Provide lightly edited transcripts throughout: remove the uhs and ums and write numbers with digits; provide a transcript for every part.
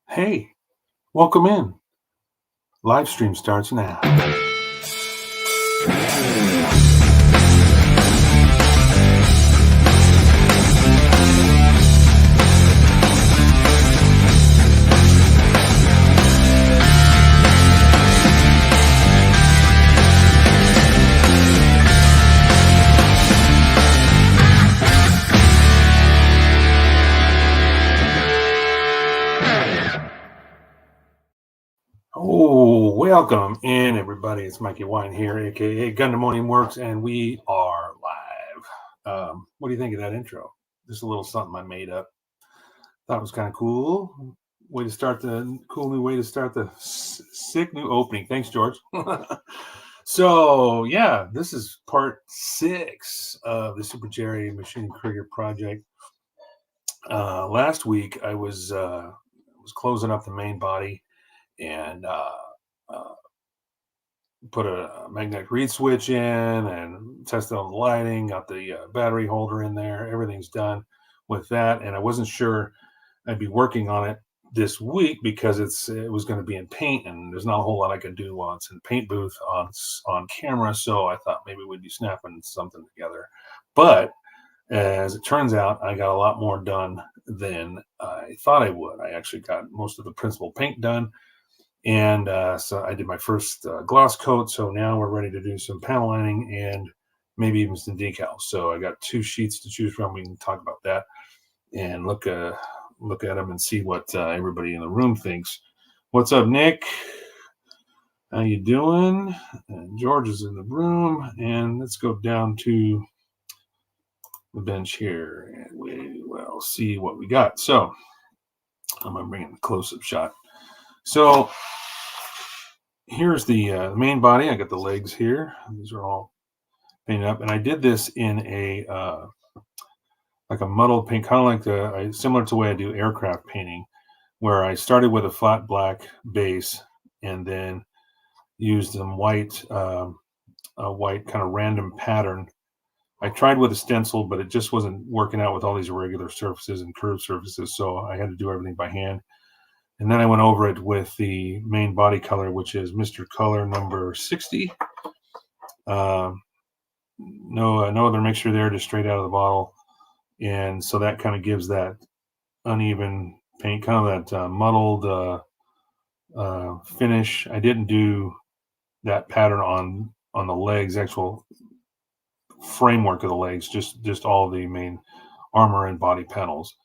Hey, welcome in. Live stream starts now. Oh, welcome in, everybody. It's Mikey Wine here, aka Gun to Morning Works, and we are live. What do you think of that intro? Just a little something I made up. Thought it was kind of cool. Way to start the cool new way to start the sick new opening. Thanks, George. So yeah, this is part 6 of the Super Jerry Maschinen Krieger project. Last week I was closing up the main body and put a magnetic reed switch in and tested all the lighting, got the battery holder in there. Everything's done with that. And I wasn't sure I'd be working on it this week because it was going to be in paint, and there's not a whole lot I can do while it's in paint booth on camera. So I thought maybe we'd be snapping something together. But as it turns out, I got a lot more done than I thought I would. I actually got most of the principal paint done. And so I did my first gloss coat. So now we're ready to do some panel lining and maybe even some decals. So I got 2 sheets to choose from. We can talk about that and look at them and see what everybody in the room thinks. What's up, Nick? How you doing? And George is in the room. And let's go down to the bench here, and we will see what we got. So I'm going to bring in the close-up shot. So here's the main body. I got the legs here. These are all painted up, and I did this in a like a muddled paint, kind of like similar to the way I do aircraft painting, where I started with a flat black base and then used some white, a white kind of random pattern. I tried with a stencil, but it just wasn't working out with all these irregular surfaces and curved surfaces, so I had to do everything by hand. And then I went over it with the main body color, which is Mr. Color number 60. No other mixture there, just straight out of the bottle. And so that kind of gives that uneven paint, kind of that muddled finish. I didn't do that pattern on the legs, actual framework of the legs, just all the main armor and body panels.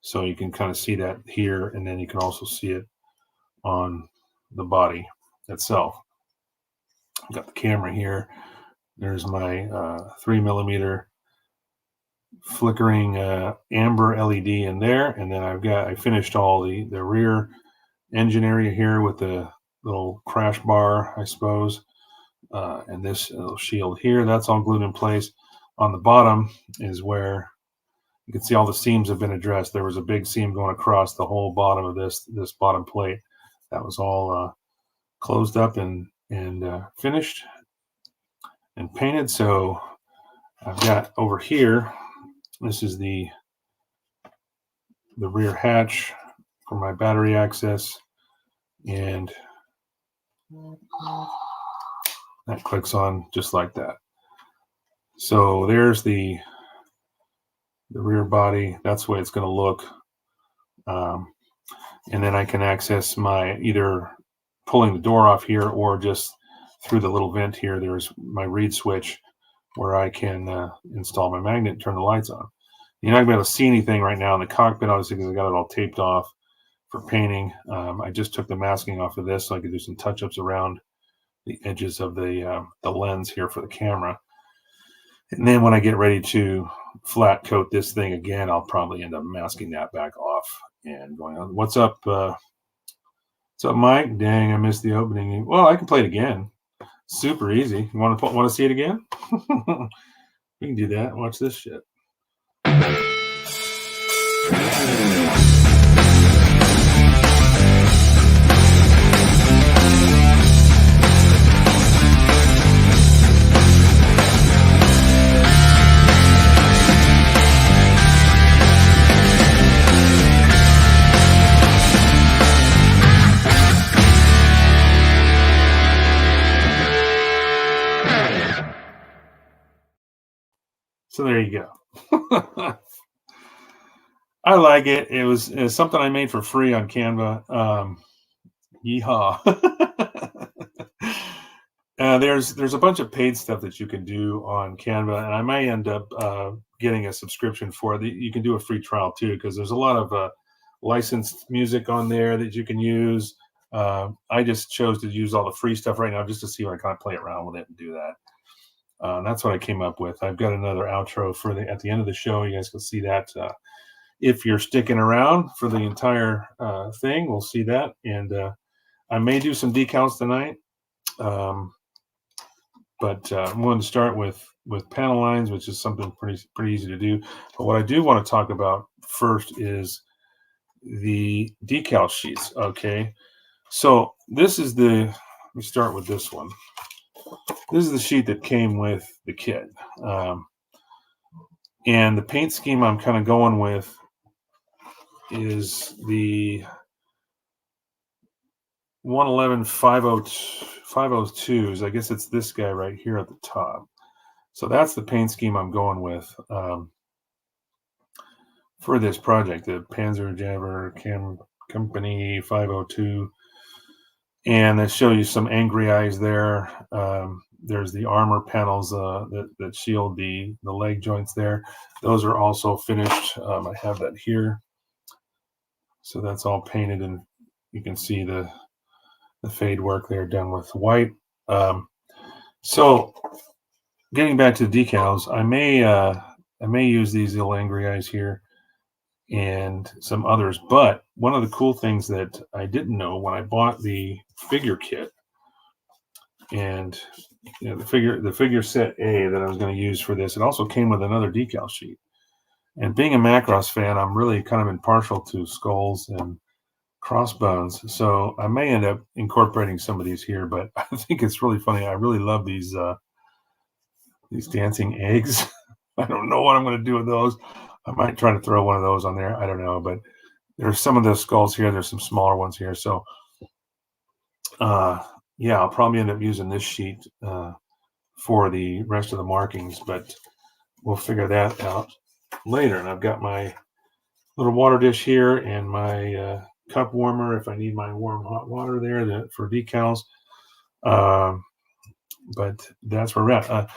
So you can kind of see that here, and then you can also see it on the body itself. I've got the camera here. There's my 3mm flickering amber LED in there, and then I finished all the rear engine area here with the little crash bar, I suppose, and this little shield here. That's all glued in place. On the bottom is where you can see all the seams have been addressed. There was a big seam going across the whole bottom of this bottom plate. That was all closed up and finished and painted. So I've got over here, this is the rear hatch for my battery access, and that clicks on just like that. So there's the rear body. That's the way it's going to look. And then I can access my either pulling the door off here or just through the little vent here. There's my reed switch where I can install my magnet and turn the lights on. You're not going to be able to see anything right now in the cockpit, obviously, because I got it all taped off for painting. I just took the masking off of this so I could do some touch-ups around the edges of the lens here for the camera. And then when I get ready to flat coat this thing again, I'll probably end up masking that back off and going on. What's up, Mike? Dang, I missed the opening. Well, I can play it again. Super easy. You want to see it again? We can do that. Watch this shit. there you go. I like it. It's something I made for free on Canva. Yeehaw. There's a bunch of paid stuff that you can do on Canva, and I may end up getting a subscription for it. You can do a free trial too, because there's a lot of licensed music on there that you can use. I just chose to use all the free stuff right now just to see if I kind of play around with it and do that. That's what I came up with. I've got another outro for at the end of the show. You guys can see that. If you're sticking around for the entire thing, we'll see that. And I may do some decals tonight. But I'm going to start with panel lines, which is something pretty easy to do. But what I do want to talk about first is the decal sheets. Okay, so this is let me start with this one. This is the sheet that came with the kit. And the paint scheme I'm kind of going with is the 111 502s. I guess it's this guy right here at the top. So that's the paint scheme I'm going with for this project, the Panzer Jabber Company 502. And they show you some angry eyes there. There's the armor panels that shield the leg joints there. Those are also finished. I have that here. So that's all painted, and you can see the fade work there done with white. So getting back to the decals, I may use these little angry eyes here and some others. But one of the cool things that I didn't know when I bought the figure kit, and the figure set A that I was going to use for this, it also came with another decal sheet. And being a Macross fan, I'm really kind of impartial to skulls and crossbones, so I may end up incorporating some of these here. But I think it's really funny. I really love these dancing eggs. I don't know what I'm going to do with those. I might try to throw one of those on there. I don't know, but there's some of the skulls here. There's some smaller ones here. So yeah, I'll probably end up using this sheet for the rest of the markings, but we'll figure that out later. And I've got my little water dish here and my cup warmer if I need my warm hot water there for decals. But that's where we're at.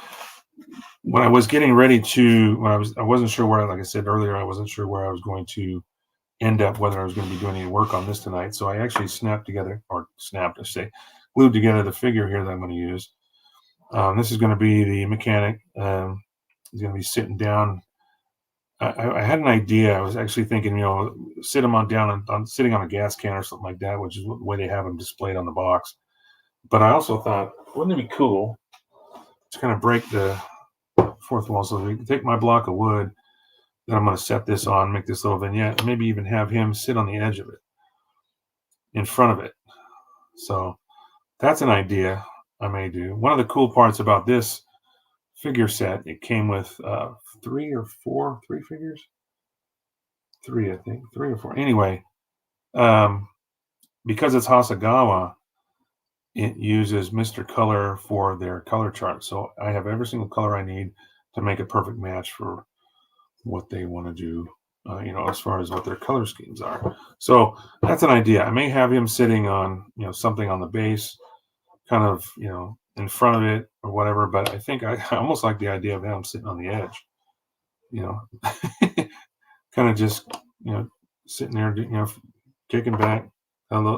When I was getting ready to, I wasn't sure where, like I said earlier, I wasn't sure where I was going to end up, whether I was going to be doing any work on this tonight. So I actually glued together the figure here that I'm going to use. This is going to be the mechanic. He's going to be sitting down. I had an idea. I was actually thinking, sit him sitting on a gas can or something like that, which is the way they have them displayed on the box. But I also thought, wouldn't it be cool to kind of break the fourth wall? So we can take my block of wood that I'm going to set this on, make this little vignette, and maybe even have him sit on the edge of it, in front of it. So that's an idea I may do. One of the cool parts about this figure set, it came with three figures. I think 3 or 4. Anyway, because it's Hasegawa, it uses Mr. Color for their color chart. So I have every single color I need to make a perfect match for what they want to do, as far as what their color schemes are. So that's an idea. I may have him sitting on, something on the base, kind of, in front of it or whatever. But I think I almost like the idea of him sitting on the edge, kind of just, sitting there, kicking back.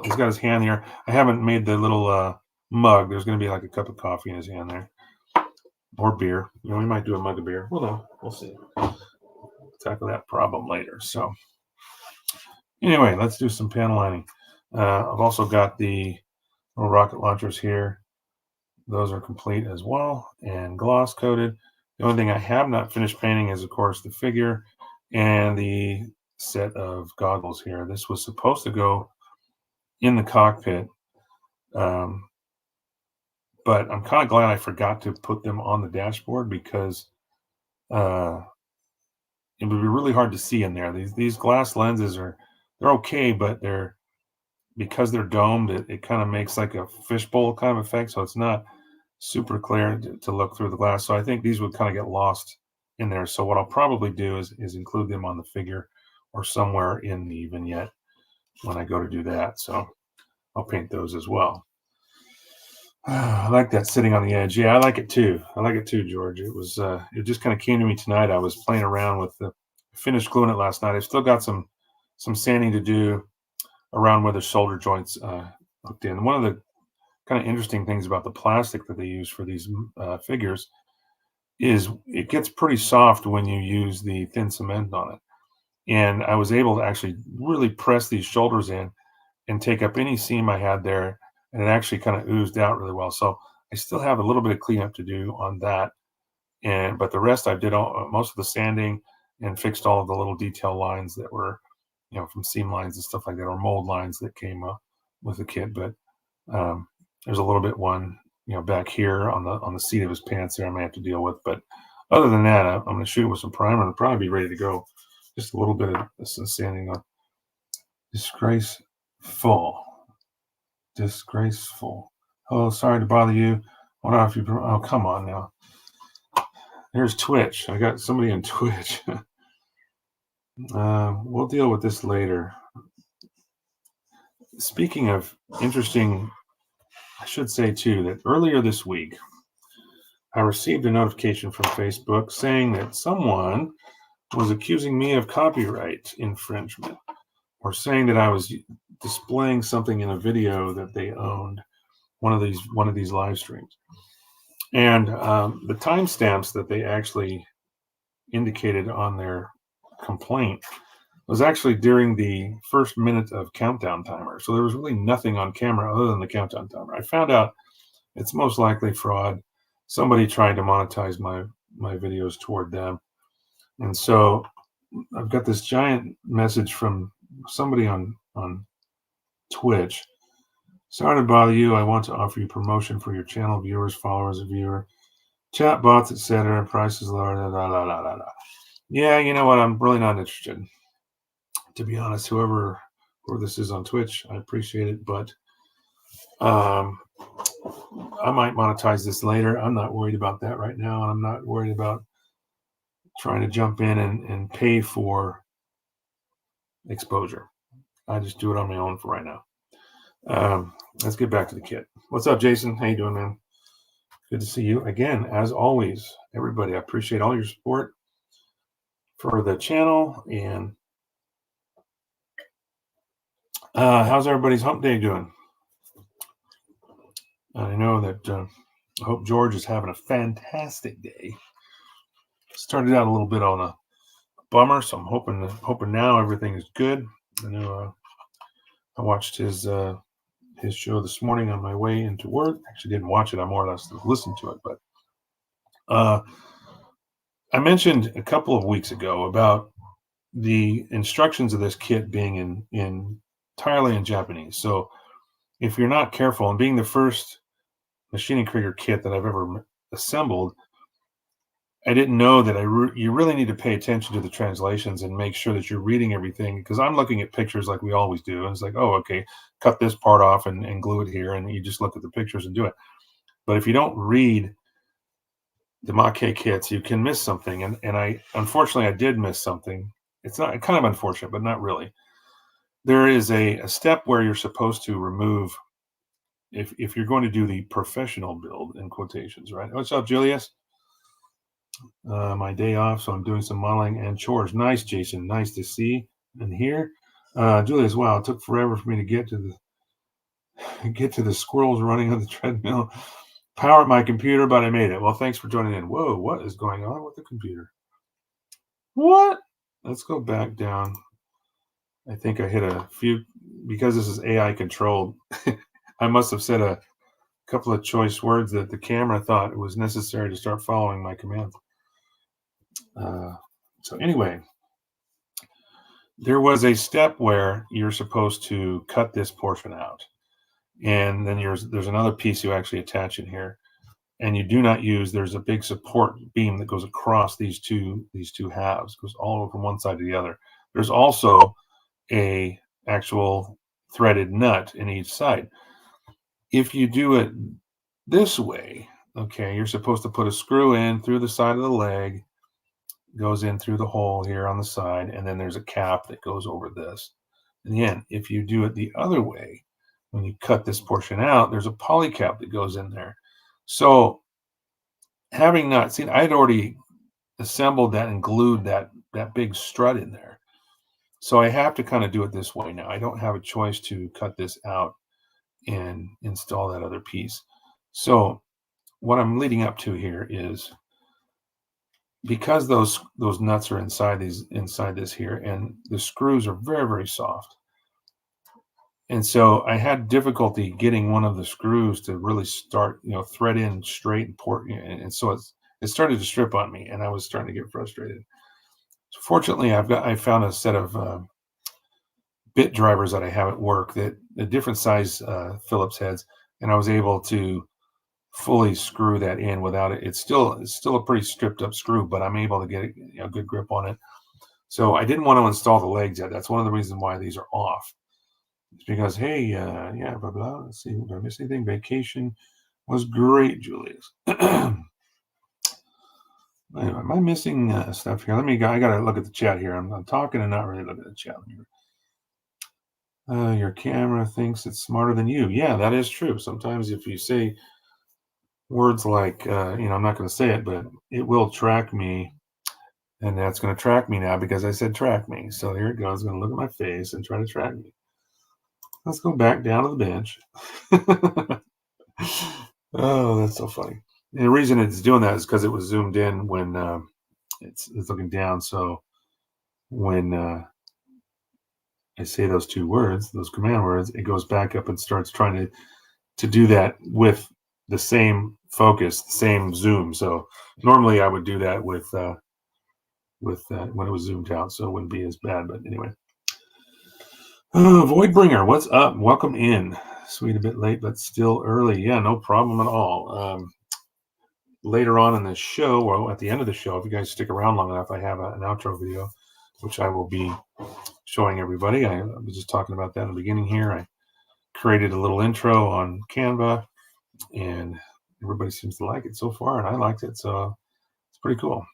He's got his hand here. I haven't made the little mug. There's going to be like a cup of coffee in his hand there, or beer. We might do a mug of beer. We'll see. Tackle that problem later. So anyway, let's do some panel lining. I've also got the little rocket launchers here. Those are complete as well and gloss coated. The only thing I have not finished painting is, of course, the figure and the set of goggles here. This was supposed to go in the cockpit, but I'm kind of glad I forgot to put them on the dashboard, because it would be really hard to see in there. These glass lenses they're okay, but because they're domed, it kind of makes like a fishbowl kind of effect, so it's not super clear to look through the glass. So I think these would kind of get lost in there. So what I'll probably do is include them on the figure or somewhere in the vignette when I go to do that. So I'll paint those as well. I like that sitting on the edge. Yeah, I like it too. I like it too, George. It just kind of came to me tonight. I was playing around with the finished gluing it last night. I've still got some sanding to do around where the shoulder joints hooked in. One of the kind of interesting things about the plastic that they use for these figures is it gets pretty soft when you use the thin cement on it. And I was able to actually really press these shoulders in and take up any seam I had there, and it actually kind of oozed out really well. So I still have a little bit of cleanup to do on that, but the rest I did most of the sanding and fixed all of the little detail lines that were, from seam lines and stuff like that, or mold lines that came with the kit. But there's a little bit one, back here on the seat of his pants there I may have to deal with. But other than that, I'm going to shoot it with some primer and probably be ready to go. Just a little bit of some sanding on. Disgraceful. Oh, sorry to bother you. Wonder if you. Oh, come on now. There's Twitch. I got somebody on Twitch. We'll deal with this later. Speaking of interesting, I should say too that earlier this week, I received a notification from Facebook saying that someone was accusing me of copyright infringement, or saying that I was displaying something in a video that they owned, one of these live streams. And the timestamps that they actually indicated on their complaint was actually during the first minute of countdown timer. So there was really nothing on camera other than the countdown timer. I found out it's most likely fraud. Somebody tried to monetize my videos toward them. And so I've got this giant message from somebody on Twitch. Sorry to bother you. I want to offer you promotion for your channel viewers, followers, viewer, chat bots, etc. Prices lower. La, la, la, la, la. Yeah, you know what? I'm really not interested. To be honest, whoever this is on Twitch, I appreciate it, but I might monetize this later. I'm not worried about that right now, and I'm not worried about trying to jump in and pay for exposure. I just do it on my own for right now. Let's get back to the kit. What's up, Jason? How you doing, man? Good to see you again, as always. Everybody, I appreciate all your support for the channel. And how's everybody's hump day doing? I know that I hope George is having a fantastic day. Started out a little bit on a bummer, so I'm hoping now everything is good. I know I watched his show this morning on my way into work. Actually, didn't watch it. I more or less listened to it. But I mentioned a couple of weeks ago about the instructions of this kit being entirely in Japanese. So if you're not careful, and being the first Maschinen Krieger kit that I've ever assembled, I didn't know that you really need to pay attention to the translations and make sure that you're reading everything, because I'm looking at pictures like we always do. And it's like, oh, okay, cut this part off and glue it here. And you just look at the pictures and do it. But if you don't read the Mache kits, you can miss something. And unfortunately, I did miss something. It's not kind of unfortunate, but not really. There is a step where you're supposed to remove, if you're going to do the professional build, in quotations, right? What's up, Julius? My day off, so I'm doing some modeling and chores. Nice, Jason. Nice to see and hear. Julius, wow, it took forever for me to get to the squirrels running on the treadmill. Power up my computer, but I made it. Well, thanks for joining in. Whoa, what is going on with the computer? What? Let's go back down. I think I hit a few, because this is AI controlled. I must have said a couple of choice words that the camera thought it was necessary to start following my commands. So anyway, there was a step where you're supposed to cut this portion out, and then there's another piece you actually attach in here, and you do not use. There's a big support beam that goes across these two halves, goes all over from one side to the other. There's also a actual threaded nut in each side. If you do it this way, okay, you're supposed to put a screw in through the side of the leg, goes in through the hole here on the side, and then there's a cap that goes over this. And again, if you do it the other way, when you cut this portion out, there's a poly cap that goes in there. So having not seen, I'd already assembled that and glued that big strut in there. So I have to kind of do it this way now. I don't have a choice to cut this out and install that other piece. So what I'm leading up to here is, because those nuts are inside this here, and the screws are very, very soft. And so I had difficulty getting one of the screws to really start, thread in straight and port. And so it started to strip on me, and I was starting to get frustrated. So fortunately, I found a set of bit drivers that I have at work, that the different size Phillips heads, and I was able to fully screw that in without it. It's still a pretty stripped up screw, but I'm able to get a good grip on it. So I didn't want to install the legs yet. That's one of the reasons why these are off. It's because, hey, yeah, blah, blah. Let's see, did I miss anything? Vacation was great, Julius. Am I missing stuff here? I got to look at the chat here. I'm talking and not really looking at the chat here. Your camera thinks it's smarter than you. Yeah, that is true. Sometimes if you say words like, I'm not going to say it, but it will track me. And that's going to track me now because I said track me. So here it goes. It's going to look at my face and try to track me. Let's go back down to the bench. Oh, that's so funny. And the reason it's doing that is because it was zoomed in when it's looking down. So when I say those two words, those command words, it goes back up and starts trying to do that with the same focus, the same zoom. So normally I would do that with when it was zoomed out, so it wouldn't be as bad. But anyway, Voidbringer, what's up? Welcome in. Sweet, a bit late, but still early. Yeah, no problem at all. Later on in the show, or at the end of the show, if you guys stick around long enough, I have an outro video, which I will be showing everybody. I was just talking about that in the beginning here. I created a little intro on Canva, and everybody seems to like it so far, and I liked it, so it's pretty cool.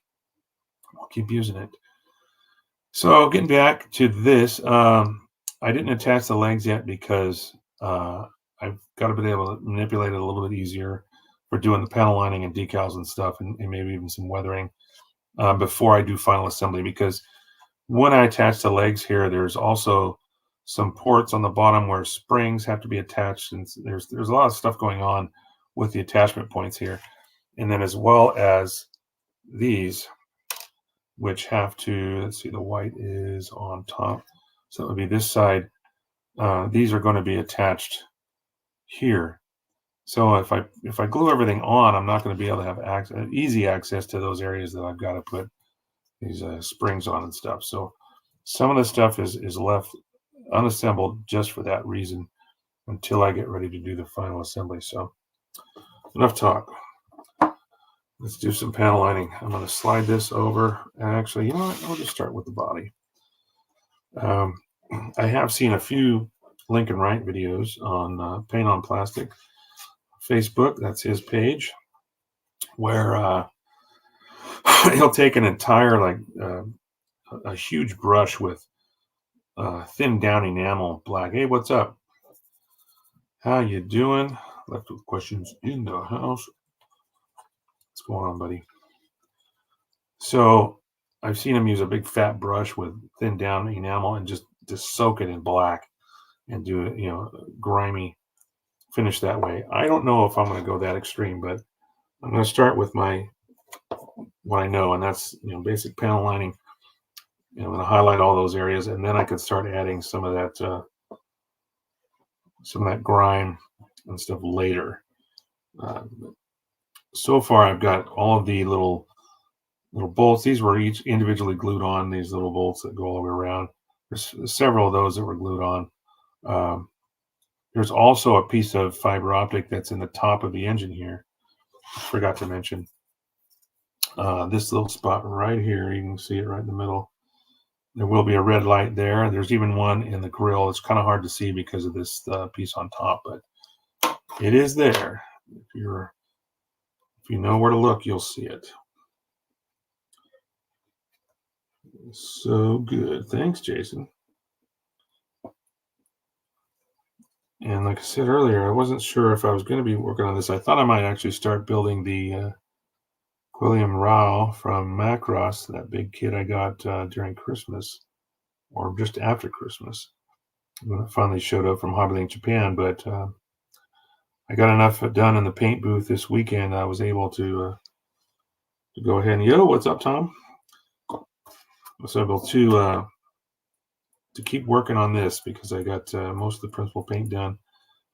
I'll keep using it. So getting back to this, I didn't attach the legs yet because I've got to be able to manipulate it a little bit easier for doing the panel lining and decals and stuff, and maybe even some weathering before I do final assembly. Because when I attach the legs here, there's also some ports on the bottom where springs have to be attached, and there's a lot of stuff going on with the attachment points here. And then as well as these, which have to, let's see, the white is on top, so it would be this side. These are going to be attached here. So if I glue everything on, I'm not going to be able to have easy access to those areas that I've got to put these springs on and stuff. So some of the stuff is left unassembled just for that reason until I get ready to do the final assembly. So enough talk. Let's do some panel lining. I'm going to slide this over. Actually, you know what? I'll just start with the body. I have seen a few Lincoln Wright videos on Paint on Plastic Facebook. That's his page, where he'll take an entire, a huge brush with thin down enamel black. Hey, what's up? How you doing? Left with questions in the house. What's going on, buddy? So I've seen him use a big fat brush with thin down enamel and just soak it in black and do it, grimy finish that way. I don't know if I'm going to go that extreme, but I'm going to start with what I know, and that's basic panel lining. I'm going to highlight all those areas, and then I can start adding some of that grime and stuff later. So far, I've got all of the little bolts. These were each individually glued on. These little bolts that go all the way around. There's several of those that were glued on. There's also a piece of fiber optic that's in the top of the engine here. I forgot to mention this little spot right here. You can see it right in the middle. There will be a red light there. There's even one in the grill. It's kind of hard to see because of this piece on top, but it is there. If you know where to look, you'll see it. So good. Thanks, Jason. And like I said earlier, I wasn't sure if I was going to be working on this. I thought I might actually start building the Quilliam Rao from Macross, that big kit I got during Christmas or just after Christmas when it finally showed up from Hobbylink Japan. But I got enough done in the paint booth this weekend. I was able to go ahead and what's up, Tom? I was able to keep working on this because I got most of the principal paint done.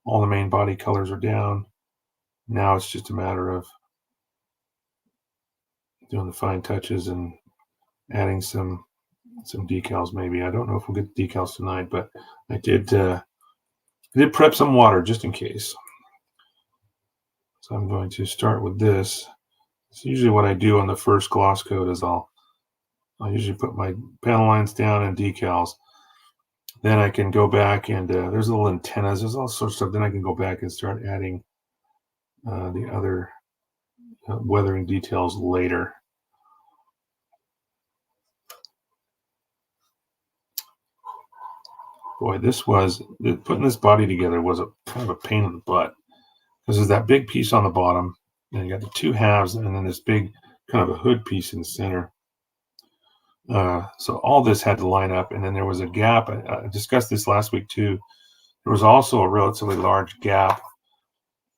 All the main body colors are down. Now it's just a matter of doing the fine touches and adding some decals. Maybe I don't know if we'll get the decals tonight, but I did prep some water just in case. So I'm going to start with this. It's usually what I do on the first gloss coat is I'll usually put my panel lines down and decals. Then I can go back and there's little antennas, there's all sorts of stuff. Then I can go back and start adding the other weathering details later. Boy, putting this body together was a kind of a pain in the butt because there's that big piece on the bottom, and you got the two halves, and then this big kind of a hood piece in the center. So all this had to line up, and then there was a gap. I discussed this last week too. There was also a relatively large gap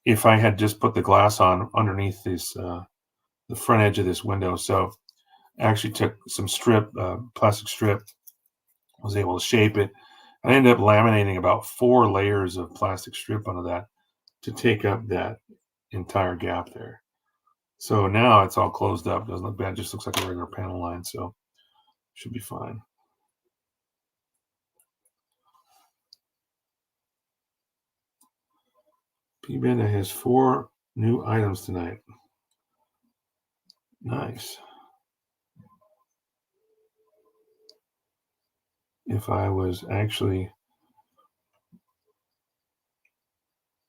if I had just put the glass on underneath this the front edge of this window. So I actually took some plastic strip, was able to shape it. I ended up laminating about 4 layers of plastic strip onto that to take up that entire gap there. So now it's all closed up. Doesn't look bad. Just looks like a regular panel line. So should be fine. P-Banda has 4 new items tonight. Nice. If I was actually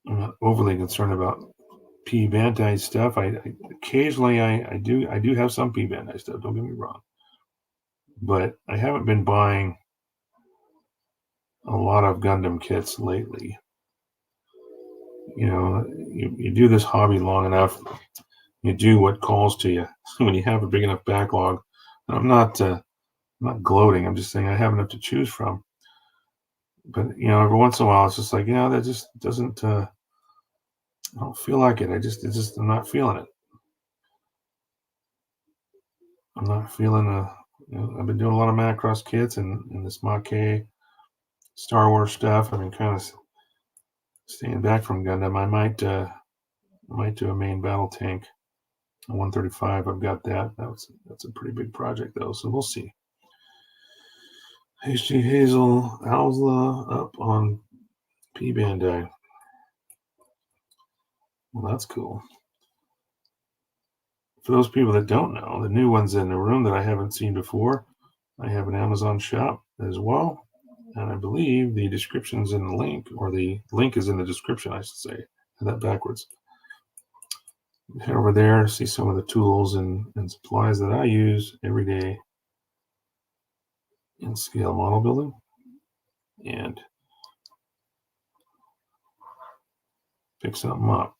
I'm not overly concerned about P-Bandai stuff. Occasionally I do have some P-Bandai stuff. Don't get me wrong, but I haven't been buying a lot of Gundam kits lately. You do this hobby long enough, you do what calls to you. When you have a big enough backlog, I'm not gloating. I'm just saying I have enough to choose from. But every once in a while, it's just like that just doesn't. I don't feel like it. I'm not feeling it. I'm not feeling I've been doing a lot of Macross kits and this Mackay Star Wars stuff. I've been kind of staying back from Gundam. I might do a main battle tank, a 135. I've got that. That's a pretty big project though, so we'll see. HG Hazel Alzla up on P-Bandai. Well, that's cool. For those people that don't know, the new ones in the room that I haven't seen before, I have an Amazon shop as well. And I believe the description's in the link, or the link is in the description, I should say. I have that backwards. Head over there, see some of the tools and supplies that I use every day in scale model building. And pick something up.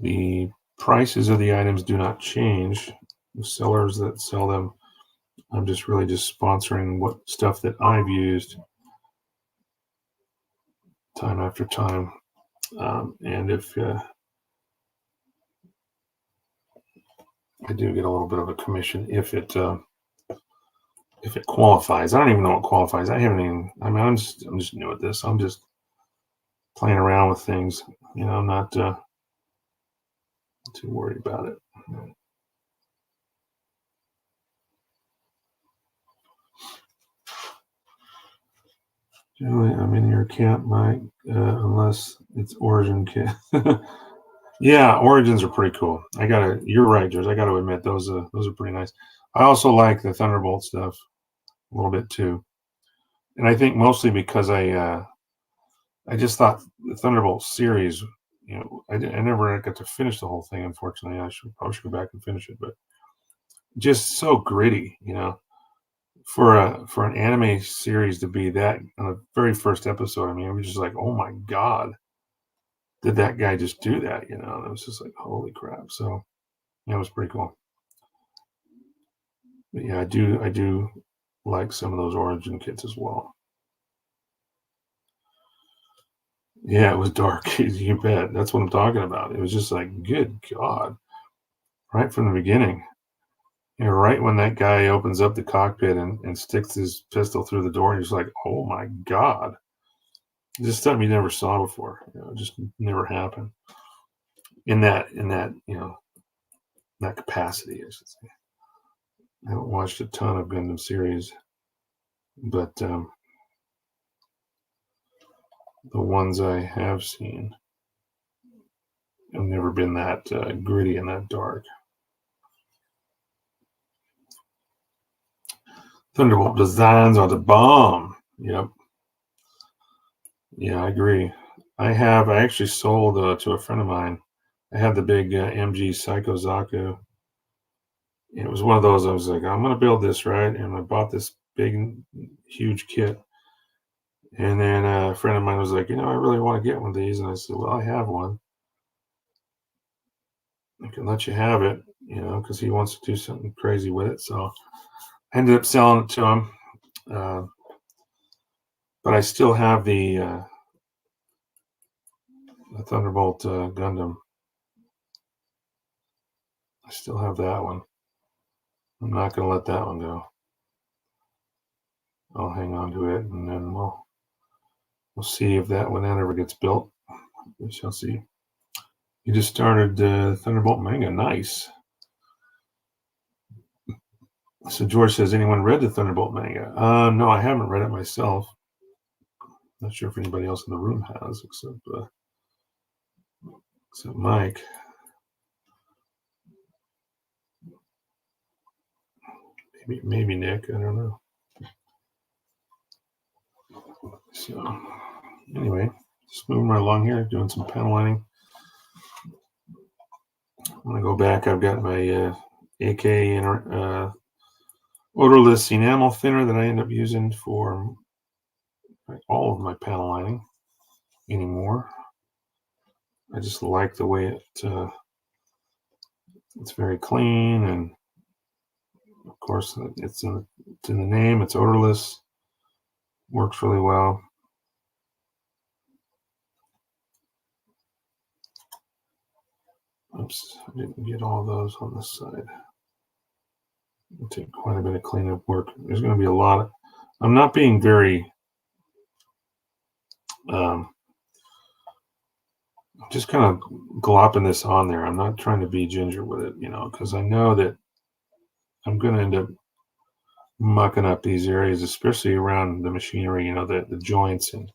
The prices of the items do not change. The sellers that sell them, I'm just sponsoring what stuff that I've used time after time. And if I do get a little bit of a commission if it qualifies. I don't even know what qualifies. I'm just new at this. I'm just playing around with things. I'm not too worried about it. Generally, I'm in your camp, Mike, unless it's Origin kit. Yeah, Origins are pretty cool. You're right, George. I got to admit, those are pretty nice. I also like the Thunderbolt stuff a little bit too, and I think mostly because I just thought the Thunderbolt series, I never got to finish the whole thing. Unfortunately, I should probably go back and finish it, but just so gritty, for an anime series to be that on the very first episode. I mean, it was just like, oh my god, did that guy just do that? And it was just like, holy crap. So yeah, it was pretty cool. But yeah, I do like some of those origin kits as well. Yeah, it was dark. You bet. That's what I'm talking about. It was just like, good God, right from the beginning. Right when that guy opens up the cockpit and sticks his pistol through the door, he's like, oh my God. Just something you never saw before. Just never happened in that that capacity, I should say. I haven't watched a ton of Gundam series, but the ones I have seen have never been that gritty and that dark. Thunderbolt designs are the bomb. Yep. Yeah, I agree. I actually sold to a friend of mine. I had the big MG Psycho Zaku. It was one of those I was like, I'm going to build this, right? And I bought this big, huge kit. And then a friend of mine was like, I really want to get one of these. And I said, well, I have one. I can let you have it, because he wants to do something crazy with it. So I ended up selling it to him. Uh, but I still have the Thunderbolt Gundam. I still have that one. I'm not going to let that one go. I'll hang on to it, and then we'll see if that one ever gets built. We shall see. You just started Thunderbolt manga. Nice. So George says, anyone read the Thunderbolt manga? No, I haven't read it myself. Not sure if anybody else in the room has, except Mike. Maybe Nick. I don't know. So anyway, just moving right along here, doing some panel lining. I'm gonna go back. I've got my AK and odorless enamel thinner that I end up using for all of my panel lining anymore. I just like the way it's very clean, and of course it's in the name. It's odorless. Works really well. Oops, I didn't get all those on this side. It'll take quite a bit of cleanup work. There's going to be a lot of. I'm not being very. Just kind of glopping this on there. I'm not trying to be ginger with it, because I know that I'm going to end up mucking up these areas, especially around the machinery, the joints and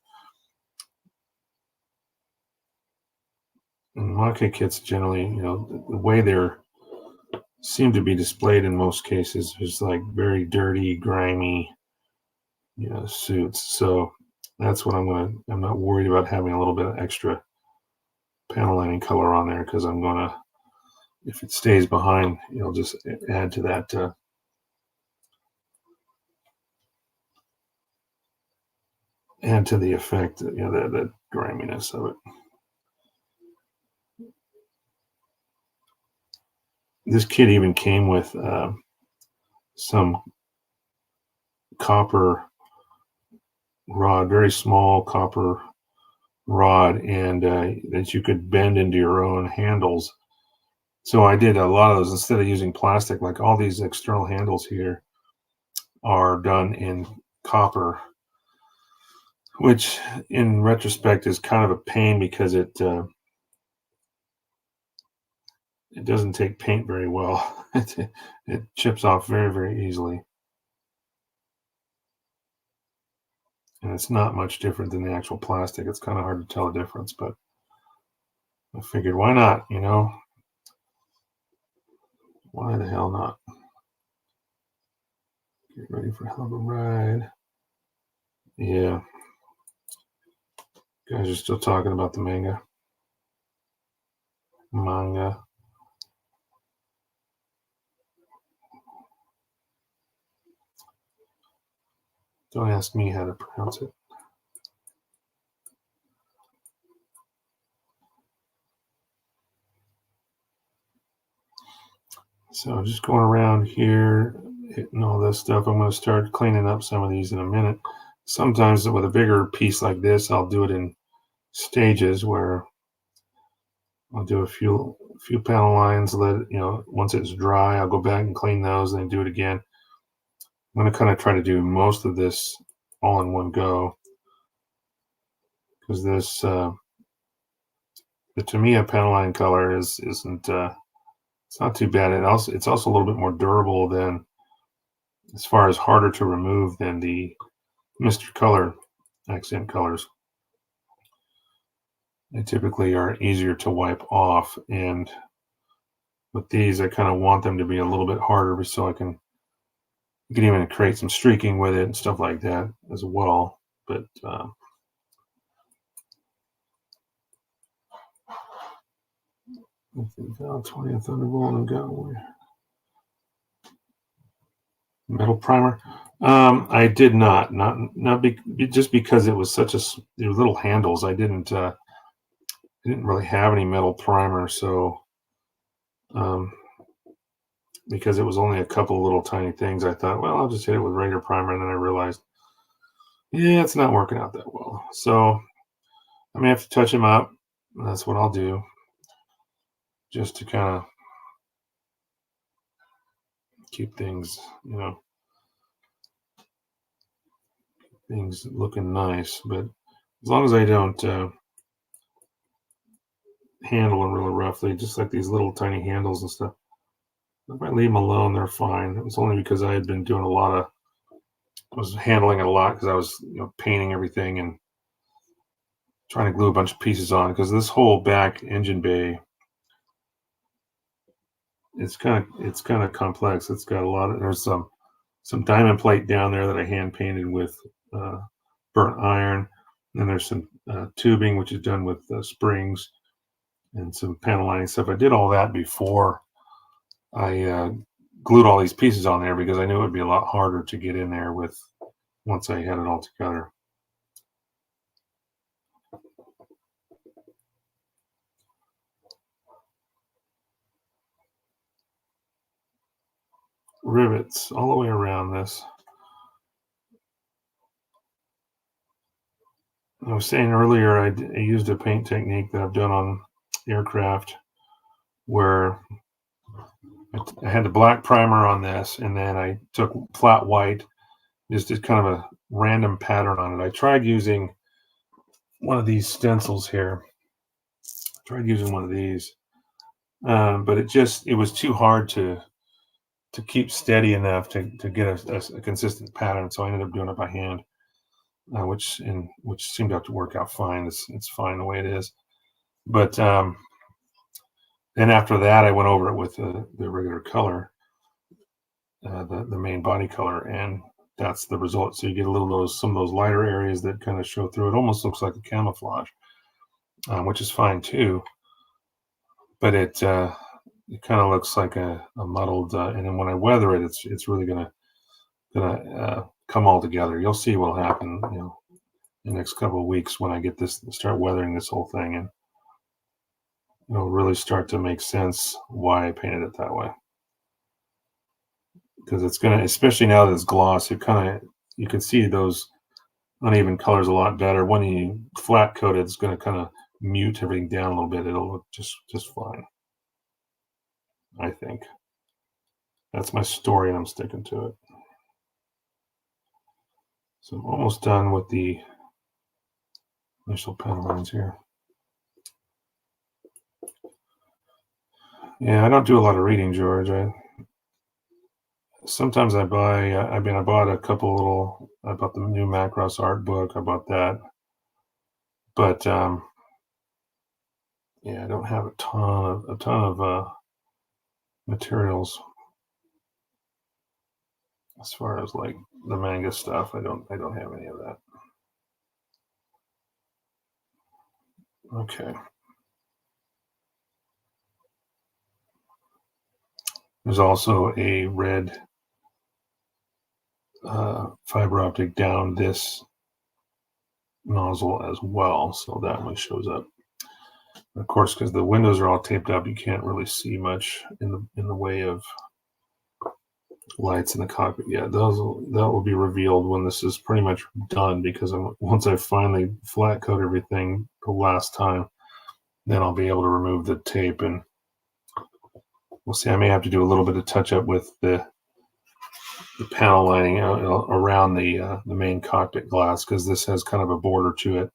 Maka kits generally, the way they're seem to be displayed in most cases is like very dirty, grimy, suits. So that's what I'm not worried about having a little bit of extra panel lining color on there, because I'm gonna, if it stays behind, just add to that add to the effect, that griminess of it. This kit even came with some copper rod, very small copper rod, and that you could bend into your own handles. So I did a lot of those instead of using plastic. Like all these external handles here are done in copper, which in retrospect is kind of a pain because it doesn't take paint very well. It chips off very, very easily. And it's not much different than the actual plastic. It's kind of hard to tell the difference, but I figured, why not, Why the hell not? Get ready for a hell of a ride. Yeah. Guys are still talking about the manga. Don't ask me how to pronounce it. So just going around here, hitting all this stuff. I'm going to start cleaning up some of these in a minute. Sometimes with a bigger piece like this, I'll do it in stages where I'll do a few panel lines. Let it, once it's dry, I'll go back and clean those, and then do it again. I'm going to kind of try to do most of this all in one go because this the Tamiya panel line color isn't it's not too bad. It's also a little bit more durable than, as far as harder to remove than the Mr. Color accent colors. They typically are easier to wipe off, and with these I kind of want them to be a little bit harder so you can even create some streaking with it and stuff like that as well. But Val 20th Thunderbolt and got metal primer. I did not just because it was such little handles. I didn't really have any metal primer, so because it was only a couple of little tiny things, I thought, well, I'll just hit it with regular primer, and then I realized, yeah, it's not working out that well. So I may have to touch them up. That's what I'll do, just to kind of keep things, things looking nice. But as long as I don't handle them really roughly, just like these little tiny handles and stuff, if I leave them alone, they're fine. It was only because I had been doing I was handling it a lot because I was painting everything and trying to glue a bunch of pieces on, because this whole back engine bay, it's kind of complex. It's got there's some diamond plate down there that I hand painted with burnt iron. And there's some tubing, which is done with springs, and some panel lining stuff. I did all that before I glued all these pieces on there, because I knew it would be a lot harder to get in there once I had it all together. Rivets all the way around this. I was saying earlier, I used a paint technique that I've done on aircraft where I had the black primer on this, and then I took flat white, just did kind of a random pattern on it. I tried using one of these stencils here. I tried using one of these, but it was too hard to keep steady enough to get a consistent pattern. So I ended up doing it by hand, which seemed to have to work out fine. It's fine the way it is. But then after that, I went over it with the regular color, the main body color, and that's the result. So you get some of those lighter areas that kind of show through. It almost looks like a camouflage, which is fine too. But it kind of looks like a muddled. And then when I weather it, it's really gonna come all together. You'll see what'll happen, in the next couple of weeks when I start weathering this whole thing, and it'll really start to make sense why I painted it that way. Because it's gonna, especially now that it's gloss, you can see those uneven colors a lot better. When you flat coat it, it's gonna kind of mute everything down a little bit. It'll look just fine, I think. That's my story, and I'm sticking to it. So I'm almost done with the initial pen lines here. Yeah, I don't do a lot of reading, George. Sometimes I buy. I bought a couple little. I bought the new Macross art book. I bought that, but yeah, I don't have a ton of materials as far as like the manga stuff. I don't have any of that. Okay. There's also a red fiber optic down this nozzle as well, so that one shows up. Of course, because the windows are all taped up, you can't really see much in the way of lights in the cockpit. Yeah, that will be revealed when this is pretty much done, because once I finally flat coat everything the last time, then I'll be able to remove the tape, and we'll see. I may have to do a little bit of touch up with the panel lining around the main cockpit glass, because this has kind of a border to it.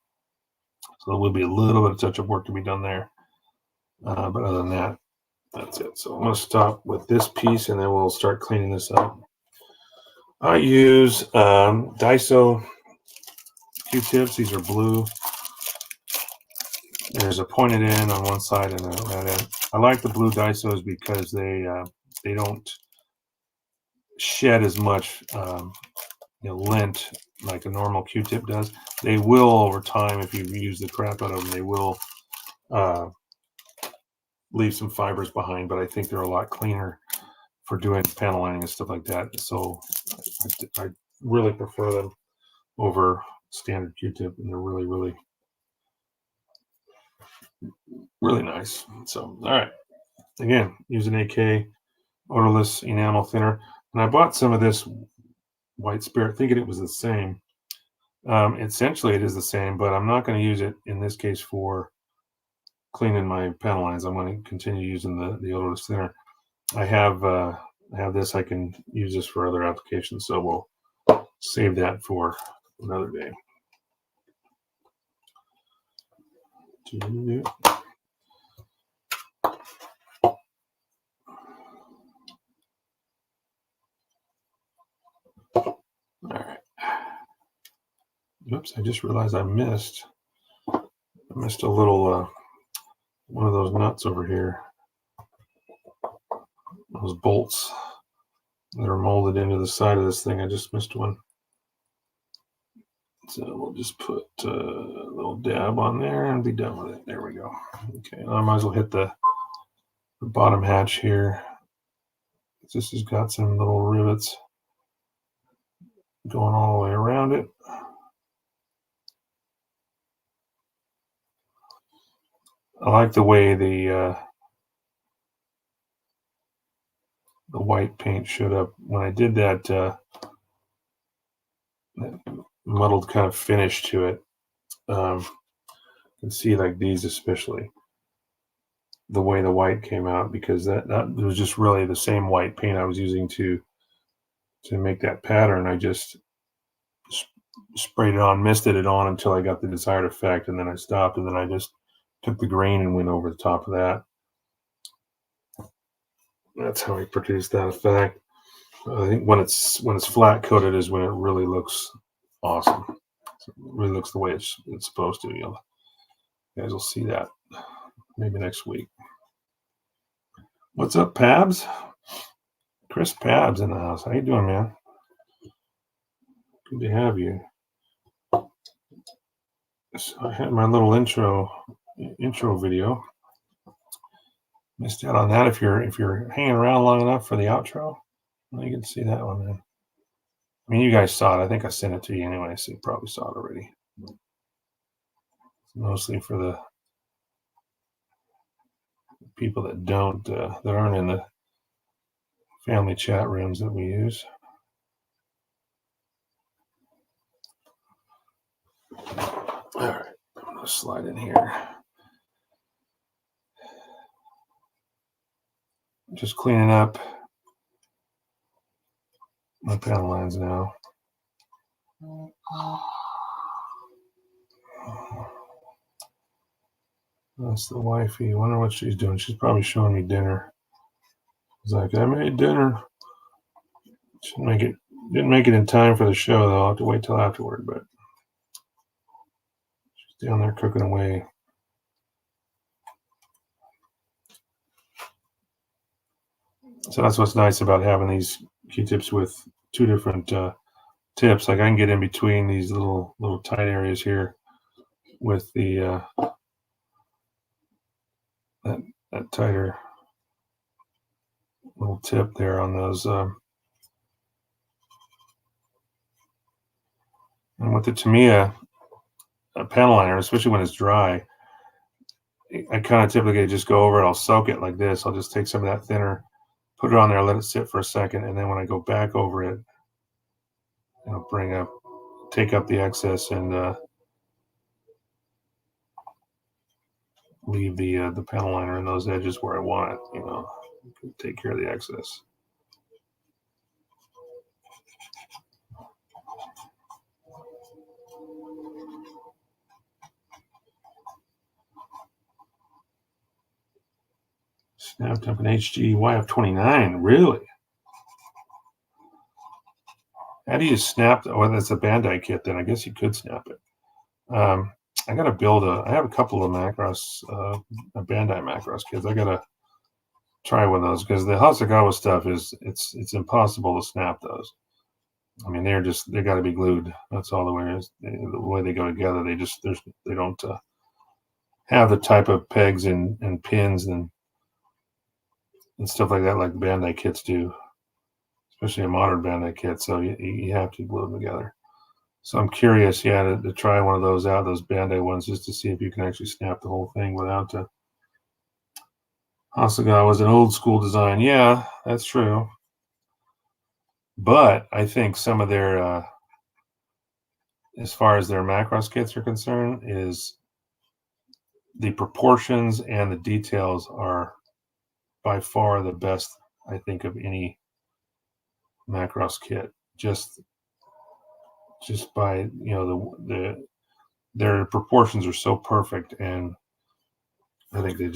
So there will be a little bit of touch up work to be done there. But other than that, that's it. So I'm going to stop with this piece, and then we'll start cleaning this up. I use Daiso Q-tips. These are blue. There's a pointed end on one side and a red end. I like the blue Daisos because they don't shed as much lint like a normal Q-tip does. They will, over time, if you use the crap out of them, they will leave some fibers behind, but I think they're a lot cleaner for doing panel lining and stuff like that. So I really prefer them over standard Q-tip, and they're really, really, really nice. So, all right. Again, using AK odorless enamel thinner. And I bought some of this white spirit thinking it was the same. Essentially, it is the same, but I'm not going to use it in this case for cleaning my panel lines. I'm going to continue using the odorless thinner. I have this. I can use this for other applications, so we'll save that for another day. All right. Oops, I just realized I missed a little one of those nuts over here. Those bolts that are molded into the side of this thing. I just missed one. So we'll just put a little dab on there and be done with it. There we go. Okay, I might as well hit the bottom hatch here. This has got some little rivets going all the way around it. I like the way the white paint showed up when I did that muddled kind of finish to it. You can see, like these especially, the way the white came out, because that was just really the same white paint I was using to make that pattern. I just sprayed it on, misted it on until I got the desired effect, and then I stopped, and then I just took the grain and went over the top of that. That's how I produced that effect. I think when it's flat coated is when it really looks awesome. So it really looks the way it's supposed to. You guys will see that maybe next week. What's up, Pabs? Chris Pabs in the house. How you doing, man? Good to have you. So I had my little intro video. Missed out on that. If you're hanging around long enough for the outro, you can see that one. Man. I mean, you guys saw it. I think I sent it to you anyway, so you probably saw it already. It's mostly for the people that don't that aren't in the family chat rooms that we use. All right, I'm gonna slide in here. Just cleaning up my panel lines now. That's the wifey. I wonder what she's doing. She's probably showing me dinner. It's like, I made dinner. Didn't make it in time for the show, though. I'll have to wait till afterward, but she's down there cooking away. So that's what's nice about having these Q-tips with two different tips. Like I can get in between these little tight areas here with the that tighter little tip there on those And with the Tamiya panel liner, especially when it's dry, I kind of typically just go over it. I'll soak it like this. I'll just take some of that thinner, put it on there, let it sit for a second, and then when I go back over it, take up the excess and leave the panel liner in those edges where I want it. Take care of the excess. Snap up an HG YF29. Really? How do you snap? Well, that's a Bandai kit. Then I guess you could snap it. I got to build I have a couple of Macross, Bandai Macross kits. I got to try one of those because the Hasegawa stuff it's impossible to snap those. I mean, they got to be glued. That's all the way it is. The way they go together, they don't have the type of pegs and pins and stuff like that like the Bandai kits do, especially a modern Bandai kit. So you have to glue them together. So I'm curious, to try one of those out, those Bandai ones, just to see if you can actually snap the whole thing without Hasegawa was an old school design. Yeah, that's true. But I think some of their, as far as their Macross kits are concerned, is the proportions and the details are by far the best, I think, of any Macross kit. Just by their proportions are so perfect, and I think they're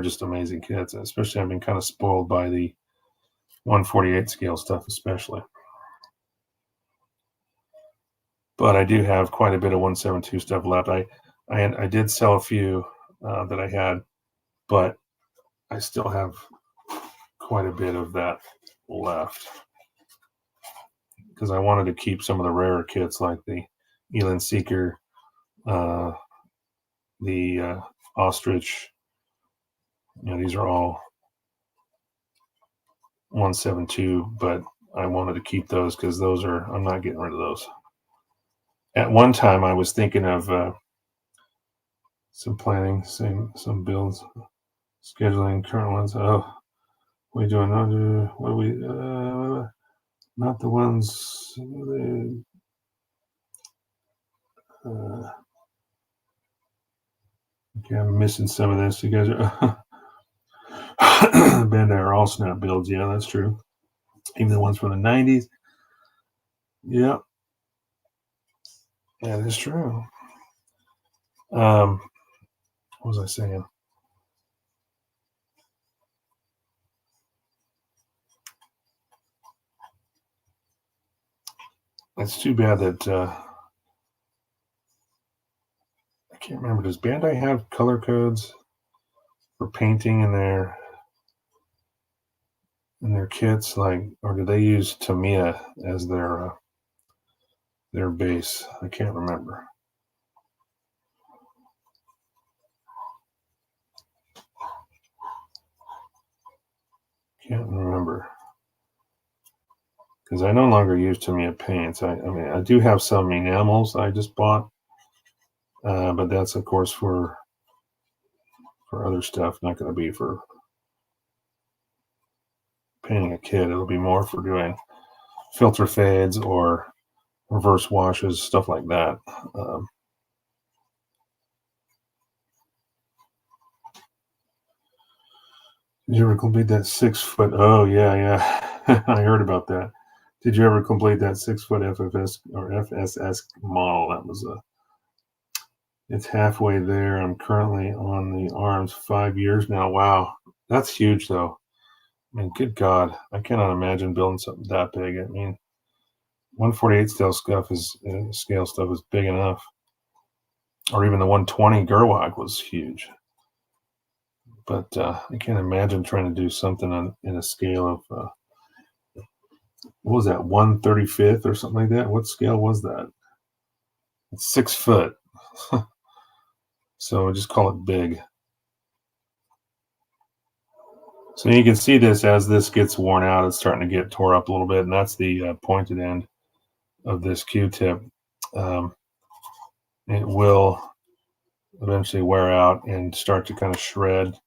just amazing kits. Especially, I've been kind of spoiled by the 1/48 scale stuff, especially. But I do have quite a bit of 1/72 stuff left. I did sell a few that I had, but I still have quite a bit of that left because I wanted to keep some of the rarer kits like the Elan Seeker, the Ostrich. These are all 1/72, but I wanted to keep those because I'm not getting rid of those. At one time, I was thinking of some planning, some builds, scheduling current ones. Oh, what are we doing? What are we? Not the ones. Okay, I'm missing some of this. You guys are Bandai are all snap builds. Yeah, that's true. Even the ones from the 90s. Yeah. Yeah, that's true. What was I saying? It's too bad that I can't remember. Does Bandai have color codes for painting in their kits, or do they use Tamiya as their base? I can't remember. Can't remember because I no longer use Tamiya paints. I mean, I do have some enamels I just bought, but that's of course for other stuff. Not going to be for painting a kit. It'll be more for doing filter fades or reverse washes, stuff like that. Did you ever complete that 6 foot? Oh yeah. I heard about that. Did you ever complete that 6 foot FFS or FSS model? That was it's halfway there. I'm currently on the arms 5 years now. Wow, that's huge though. I mean, good God, I cannot imagine building something that big. I mean, 1/48 scale stuff is big enough, or even the 120 Gerwag was huge. But I can't imagine trying to do something in a scale of what was that, 1/35 or something like that? What scale was that? It's 6 foot. So just call it big. So you can see this as this gets worn out, it's starting to get tore up a little bit, and that's the pointed end of this Q-tip. it will eventually wear out and start to kind of shred.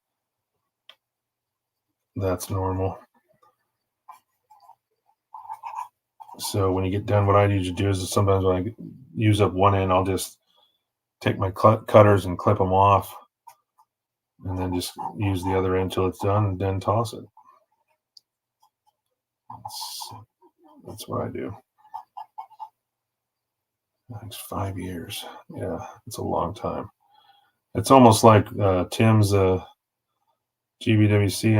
That's normal. So when you get done, what I usually do is sometimes when I use up one end, I'll just take my cutters and clip them off, and then just use the other end till it's done, and then toss it. That's what I do. It's 5 years. Yeah, it's a long time. It's almost like Tim's GBWC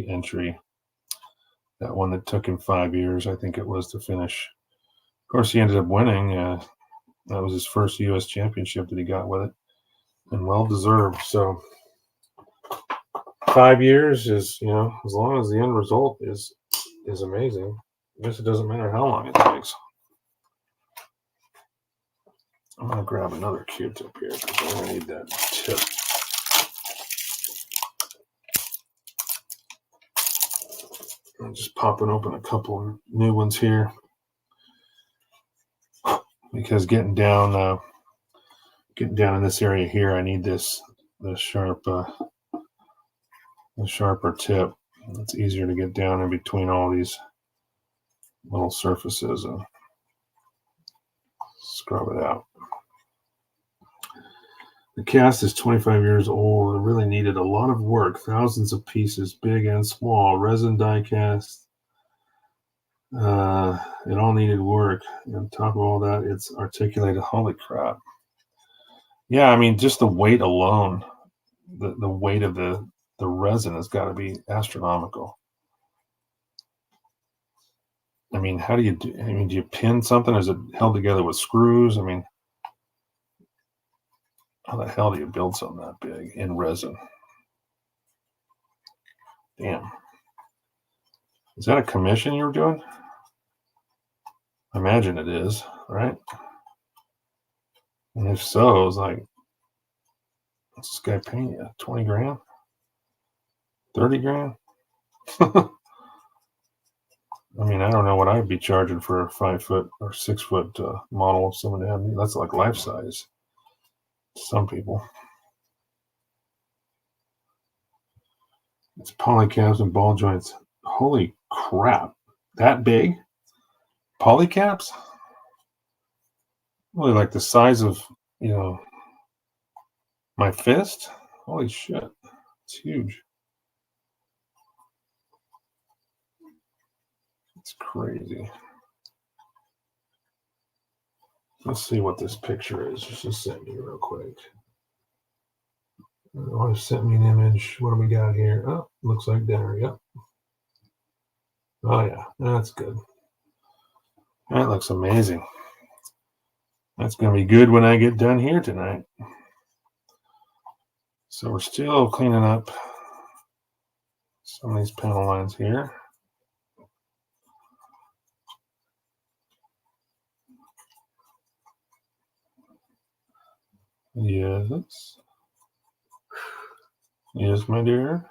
entry. That one that took him 5 years, I think it was, to finish. Of course, he ended up winning. That was his first U.S. championship that he got with it, and well deserved. So 5 years is, as long as the end result is amazing. I guess it doesn't matter how long it takes. I'm gonna grab another Q-tip here because I'm gonna need that tip. I'm just popping open a couple of new ones here because getting down in this area here, I need the sharper tip. It's easier to get down in between all these little surfaces and scrub it out. The cast is 25 years old and really needed a lot of work. Thousands of pieces, big and small, resin die cast. It all needed work. And on top of all that, it's articulated. Holy crap. Yeah, I mean, just the weight alone, the weight of the resin has got to be astronomical. I mean, how do you do? I mean, do you pin something? Is it held together with screws? I mean, how the hell do you build something that big in resin? Damn. Is that a commission you were doing? I imagine it is, right? And if so, it's like, what's this guy paying you? 20 grand? 30 grand? I mean, I don't know what I'd be charging for a 5 foot or 6 foot model of someone to have me. That's like life size. Some people. It's polycaps and ball joints. Holy crap. That big? Polycaps? Really like the size of, my fist? Holy shit. It's huge. It's crazy. Let's see what this picture is. Just send me real quick. Oh, sent me an image. What do we got here? Oh, looks like dinner. Yep. Oh, yeah. That's good. That looks amazing. That's going to be good when I get done here tonight. So we're still cleaning up some of these panel lines here. Yes. Yes, my dear.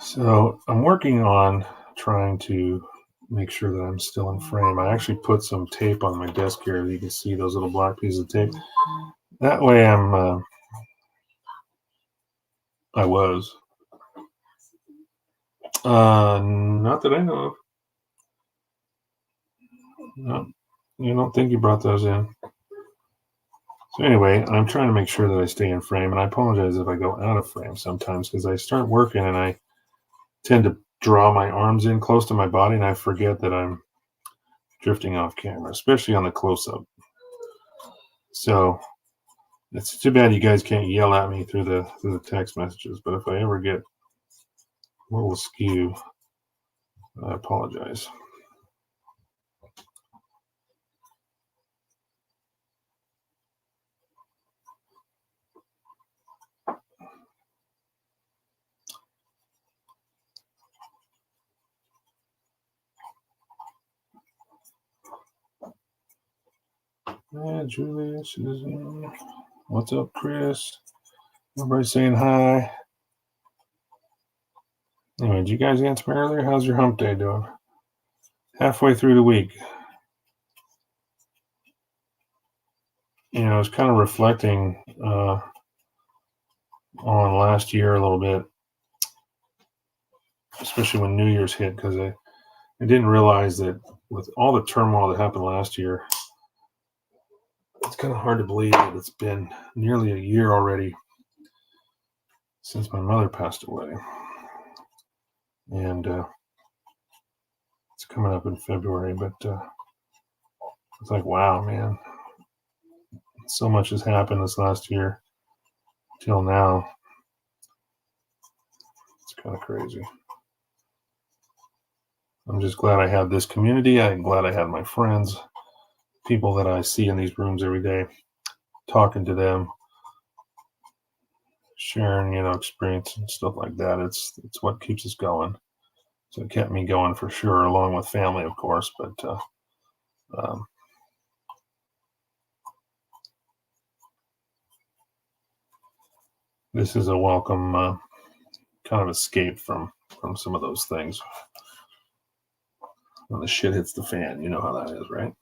So I'm working on trying to make sure that I'm still in frame. I actually put some tape on my desk here. You can see those little black pieces of tape. That way I was. Not that I know of. No, you don't think you brought those in. So anyway, I'm trying to make sure that I stay in frame, and I apologize if I go out of frame sometimes because I start working and I tend to draw my arms in close to my body, and I forget that I'm drifting off camera, especially on the close-up. So it's too bad you guys can't yell at me through the text messages, but if I ever get a little askew, I apologize. Julius is What's up, Chris? Everybody saying hi. Anyway, did you guys answer me earlier? How's your hump day doing? Halfway through the week. I was kind of reflecting on last year a little bit, especially when New Year's hit, because I didn't realize that with all the turmoil that happened last year, it's kind of hard to believe that it's been nearly a year already since my mother passed away. And it's coming up in February, but it's like, wow, man. So much has happened this last year till now. It's kind of crazy. I'm just glad I have this community. I'm glad I have my friends, people that I see in these rooms every day, talking to them, sharing, experience and stuff like that. It's what keeps us going. So it kept me going for sure, along with family, of course. But this is a welcome kind of escape from some of those things. When the shit hits the fan, you know how that is, right?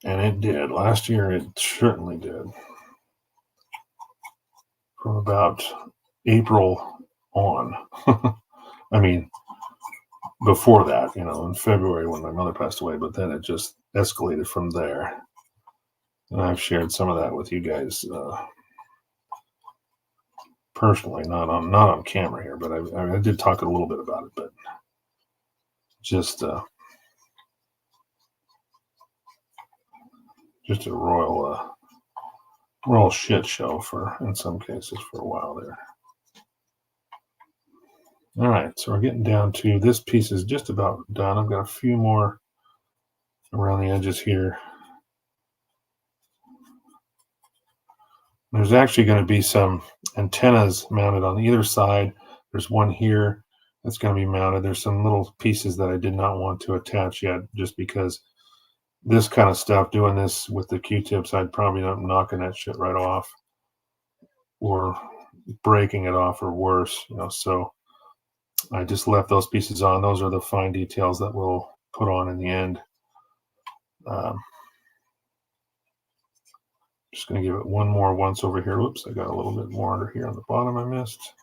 And it did. Last year, it certainly did. From about April on. I mean, before that, in February when my mother passed away, but then it just escalated from there. And I've shared some of that with you guys personally, not on camera here, but I did talk a little bit about it, but just a royal shit show in some cases for a while there. All right, so we're getting down to this piece is just about done. I've got a few more around the edges here. There's actually going to be some antennas mounted on either side. There's one here that's going to be mounted. There's some little pieces that I did not want to attach yet, just because this kind of stuff, doing this with the Q-tips, I'd probably end up knocking that shit right off or breaking it off or worse, so I just left those pieces on. Those are the fine details that we'll put on in the end. Just going to give it one more once over here. Whoops, I got a little bit more under here on the bottom I missed.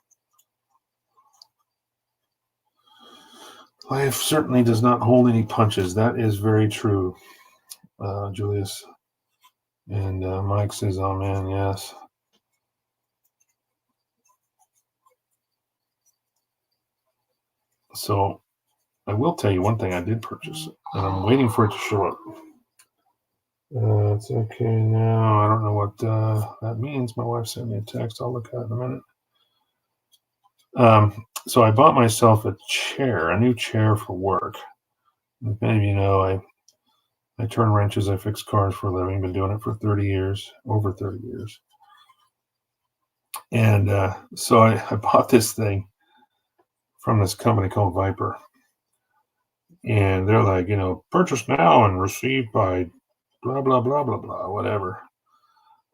Life certainly does not hold any punches. That is very true, Julius. And Mike says, oh man, yes. So I will tell you one thing I did purchase, and I'm waiting for it to show up. It's okay now. I don't know what that means. My wife sent me a text. I'll look at it in a minute. So I bought myself a new chair for work. As many of you know, I turn wrenches. I fix cars for a living. Been doing it for over 30 years. And so I bought this thing from this company called Viper. And they're like, purchase now and receive by blah, blah, blah, blah, blah, whatever.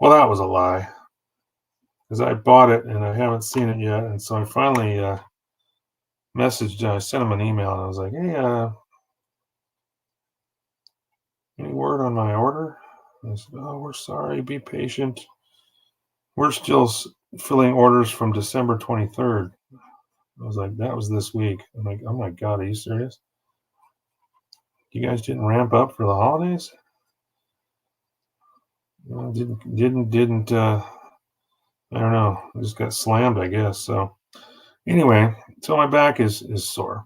Well, that was a lie, because I bought it and I haven't seen it yet. And so I finally I sent them an email, and I was like, hey, any word on my order? And they said, oh, we're sorry, be patient. We're still filling orders from December 23rd. I was like, that was this week. I'm like, oh my God, are you serious? You guys didn't ramp up for the holidays? Didn't I don't know. I just got slammed, I guess. So anyway, so my back is sore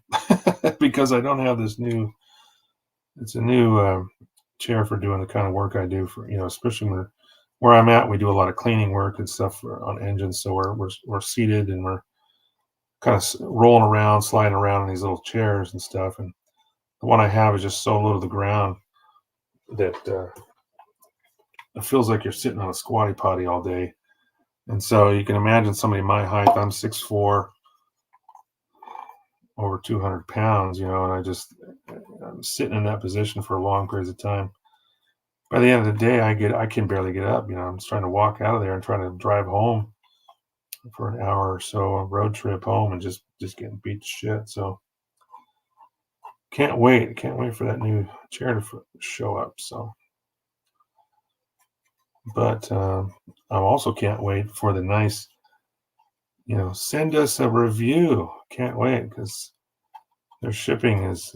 because I don't have this new. It's a new chair for doing the kind of work I do for, especially where I'm at. We do a lot of cleaning work and stuff on engines. So we're seated and we're kind of rolling around, sliding around in these little chairs and stuff. And the one I have is just so low to the ground that it feels like you're sitting on a squatty potty all day. And so you can imagine somebody my height. I'm 6'4", over 200 pounds, you know, and I'm sitting in that position for long periods of time. By the end of the day, I can barely get up. You know, I'm just trying to walk out of there and trying to drive home for an hour or so, a road trip home, and just getting beat to shit. So can't wait for that new chair to show up. So, but I also can't wait for the nice, you know, send us a review. Can't wait because their shipping is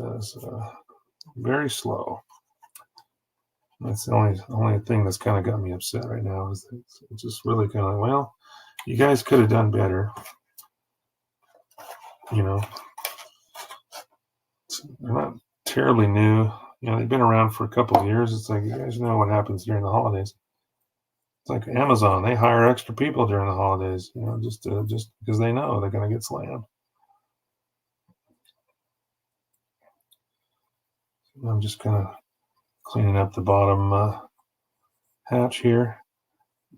very slow. That's the only thing that's kind of got me upset right now is it's just really kind of, well, you guys could have done better. You know, they're not terribly new. You know, they've been around for a couple of years. It's like, you guys know what happens during the holidays. It's like Amazon; they hire extra people during the holidays. You know, just because they know they're going to get slammed. I'm just kind of cleaning up the bottom hatch here.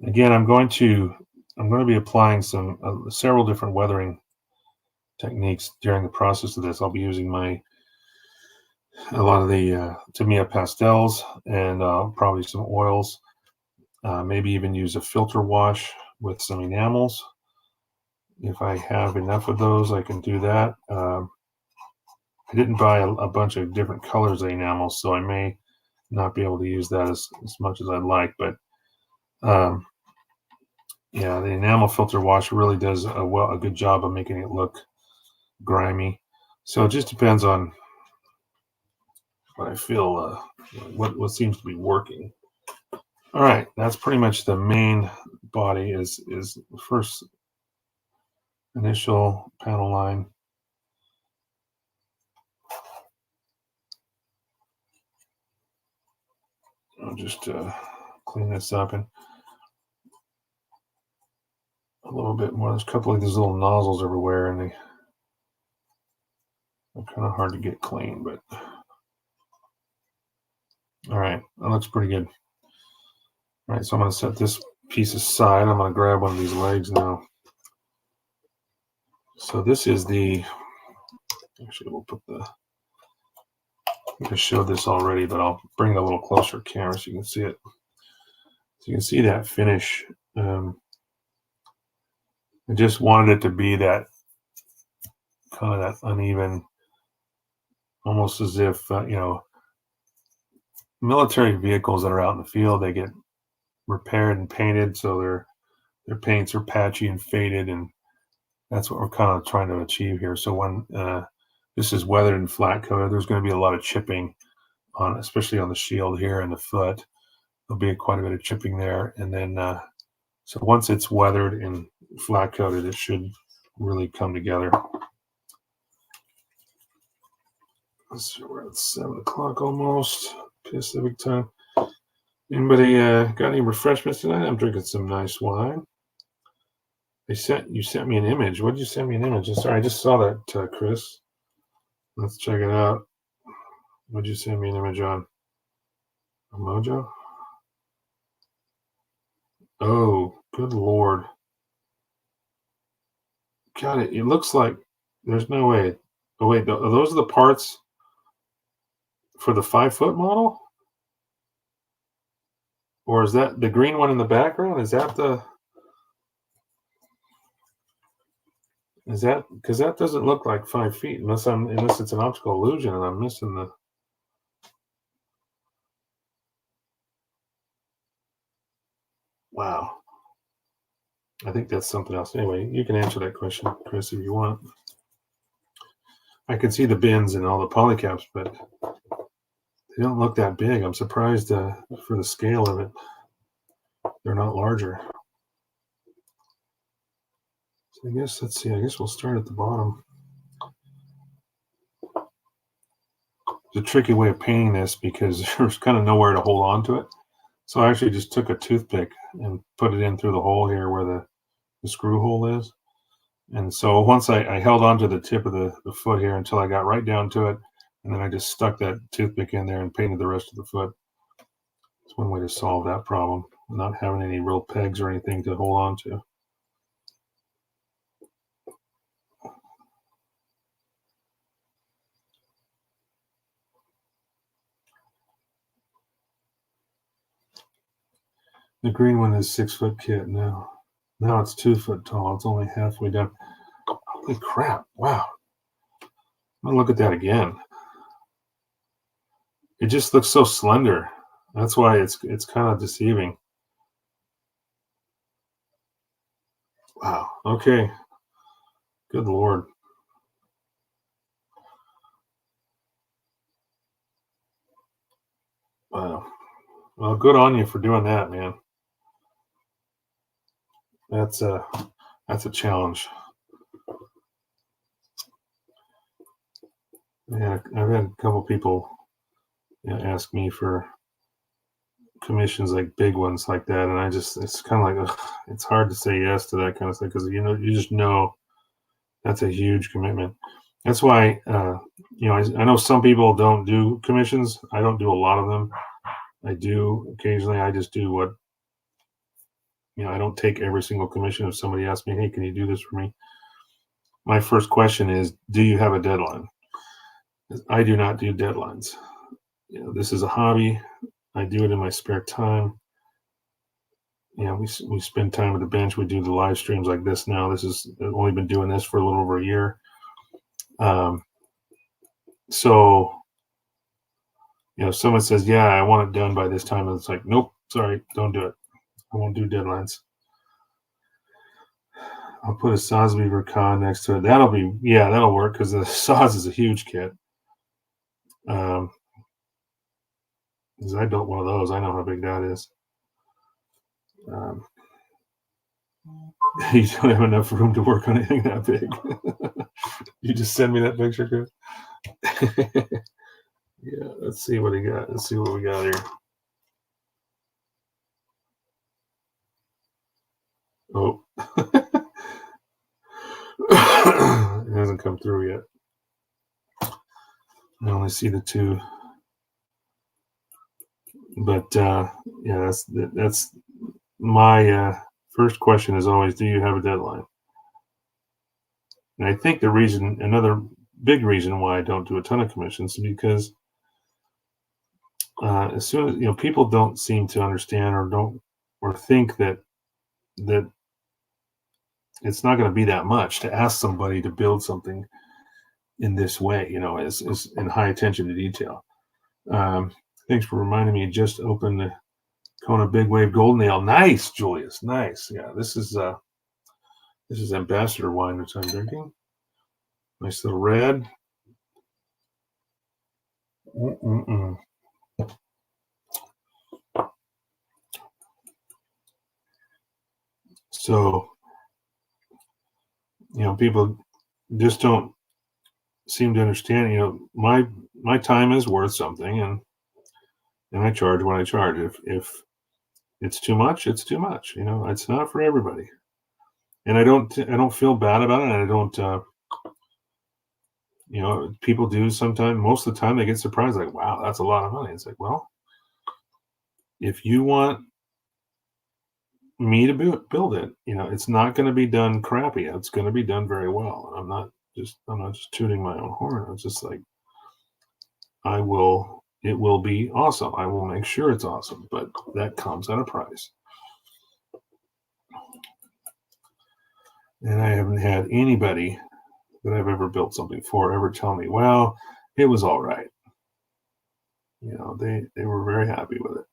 Again, I'm going to be applying several different weathering techniques during the process of this. I'll be using a lot of the Tamiya pastels and probably some oils. Maybe even use a filter wash with some enamels. If I have enough of those, I can do that. I didn't buy a bunch of different colors of enamels, so I may not be able to use that as much as I'd like. But yeah, the enamel filter wash really does a good job of making it look grimy. So it just depends on what I feel, what seems to be working. All right, that's pretty much the main body is the first initial panel line. I'll just clean this up and a little bit more. There's a couple of these little nozzles everywhere, and they're kind of hard to get clean, but all right, that looks pretty good. All right, so I'm going to set this piece aside. I'm going to grab one of these legs now. So this is actually we'll put I showed this already, but I'll bring it a little closer camera so you can see it. So you can see that finish. I just wanted it to be that kind of that uneven, almost as if, you know, military vehicles that are out in the field, they get repaired and painted, so their paints are patchy and faded, and that's what we're kind of trying to achieve here. So when this is weathered and flat coated, there's going to be a lot of chipping on, especially on the shield here and the foot. There'll be quite a bit of chipping there, and then so once it's weathered and flat coated, it should really come together. Let's see, we're at 7 o'clock almost Pacific time. Anybody got any refreshments tonight? I'm drinking some nice wine. You sent me an image. What did you send me an image? Sorry, I just saw that, Chris. Let's check it out. What did you send me an image on? A Mojo? Oh, good Lord. God, it looks like there's no way. Oh, wait, those are the parts for the 5-foot model? Or is that the green one in the background? Is that because that doesn't look like 5 feet unless it's an optical illusion and I'm missing the. Wow. I think that's something else. Anyway, you can answer that question, Chris, if you want. I can see the bins and all the polycaps, but they don't look that big. I'm surprised for the scale of it. They're not larger. So I guess, let's see, I guess we'll start at the bottom. It's a tricky way of painting this because there's kind of nowhere to hold on to it. So I actually just took a toothpick and put it in through the hole here where the screw hole is. And so once I held on to the tip of the foot here until I got right down to it, and then I just stuck that toothpick in there and painted the rest of the foot. It's one way to solve that problem, not having any real pegs or anything to hold on to. The green one is 6 foot kit now. Now it's 2 foot tall. It's only halfway down. Holy crap! Wow. I'm gonna look at that again. It just looks so slender. That's why it's kind of deceiving. Wow. Okay. Good lord. Wow. Well, good on you for doing that, man. That's a that's a challenge. Yeah, I've had a couple people, ask me for commissions, like big ones like that, and it's kind of like it's hard to say yes to that kind of stuff because you just know that's a huge commitment. That's why I know some people don't do commissions. I don't do a lot of them. I do occasionally. I just do what I don't take every single commission. If somebody asks me, "Hey, can you do this for me?" My first question is, "Do you have a deadline?" I do not do deadlines. This is a hobby. I do it in my spare time. We spend time at the bench. We do the live streams like this now. I've only been doing this for a little over a year. Um, so if someone says, "Yeah, I want it done by this time," and it's like, "Nope, sorry, don't do it. I won't do deadlines." I'll put a Saws Beaver Con next to it. That'll work because the Saws is a huge kit. Um, 'Cause I built one of those. I know how big that is. Um, you don't have enough room to work on anything that big. You just send me that picture, Chris. Yeah, let's see what he got. Let's see what we got here. Oh, it hasn't come through yet. I only see the two, but that's my first question is always, do you have a deadline? And I think another big reason why I don't do a ton of commissions is because as soon as people don't seem to understand or think that it's not going to be that much to ask somebody to build something in this way, is in high attention to detail. Thanks for reminding me. Just opened the Kona Big Wave Golden Ale. Nice, Julius. Nice. Yeah, this is Ambassador wine which I'm drinking. Nice little red. Mm-mm-mm. So people just don't seem to understand. My time is worth something, and I charge what I charge. If it's too much, it's too much. It's not for everybody, and I don't feel bad about it. And I don't. People do sometimes. Most of the time, they get surprised, like, "Wow, that's a lot of money." It's like, well, if you want me to build it, it's not going to be done crappy. It's going to be done very well. And I'm not just tooting my own horn. It's just like it will be awesome. I will make sure it's awesome, but that comes at a price. And I haven't had anybody that I've ever built something for ever tell me, "Well, it was all right." They were very happy with it.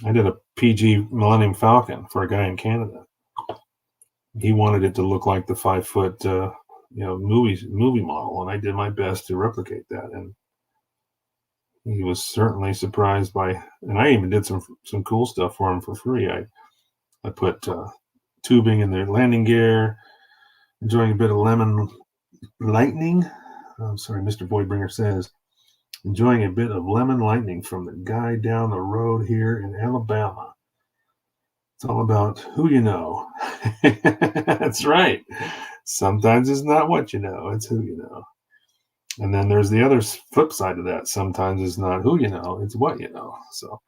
I did a PG Millennium Falcon for a guy in Canada. He wanted it to look like the 5 foot, movie model, and I did my best to replicate that. And he was certainly surprised by. And I even did some cool stuff for him for free. I put tubing in their landing gear, enjoying a bit of lemon lightning. I'm sorry, Mr. Voidbringer says, enjoying a bit of lemon lightning from the guy down the road here in Alabama. It's all about who you know. That's right. Sometimes it's not what you know, it's who you know. And then there's the other flip side of that. Sometimes it's not who you know, it's what you know. So,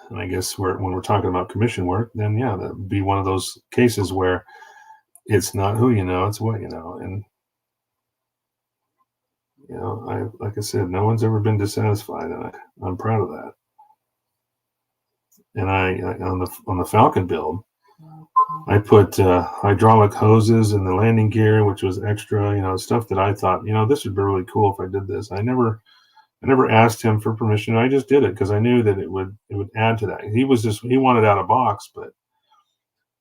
and I guess when we're talking about commission work, then yeah, that would be one of those cases where it's not who you know, it's what you know. And like I said, no one's ever been dissatisfied, and I'm proud of that. And on the Falcon build, I put hydraulic hoses in the landing gear, which was extra, stuff that I thought, this would be really cool if I did this. I never asked him for permission. I just did it because I knew that it would add to that. He wanted out of box, but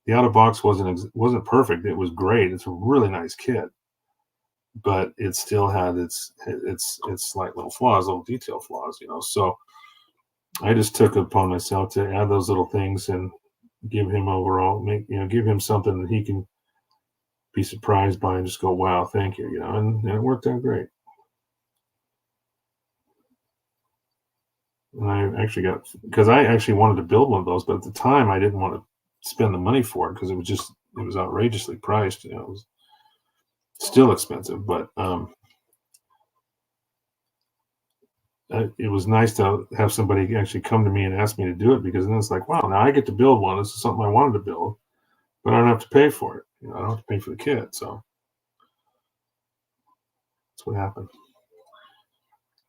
the out of box wasn't perfect. It was great. It's a really nice kit, but it still had its slight little flaws, little detail flaws. So I just took it upon myself to add those little things and give him give him something that he can be surprised by and just go, wow, thank you, and it worked out great. And I actually wanted to build one of those, but at the time I didn't want to spend the money for it because it was outrageously priced. It was still expensive, but it was nice to have somebody actually come to me and ask me to do it, because then it's like, wow, now I get to build one. This is something I wanted to build, but I don't have to pay for it. I don't have to pay for the kit. So that's what happened.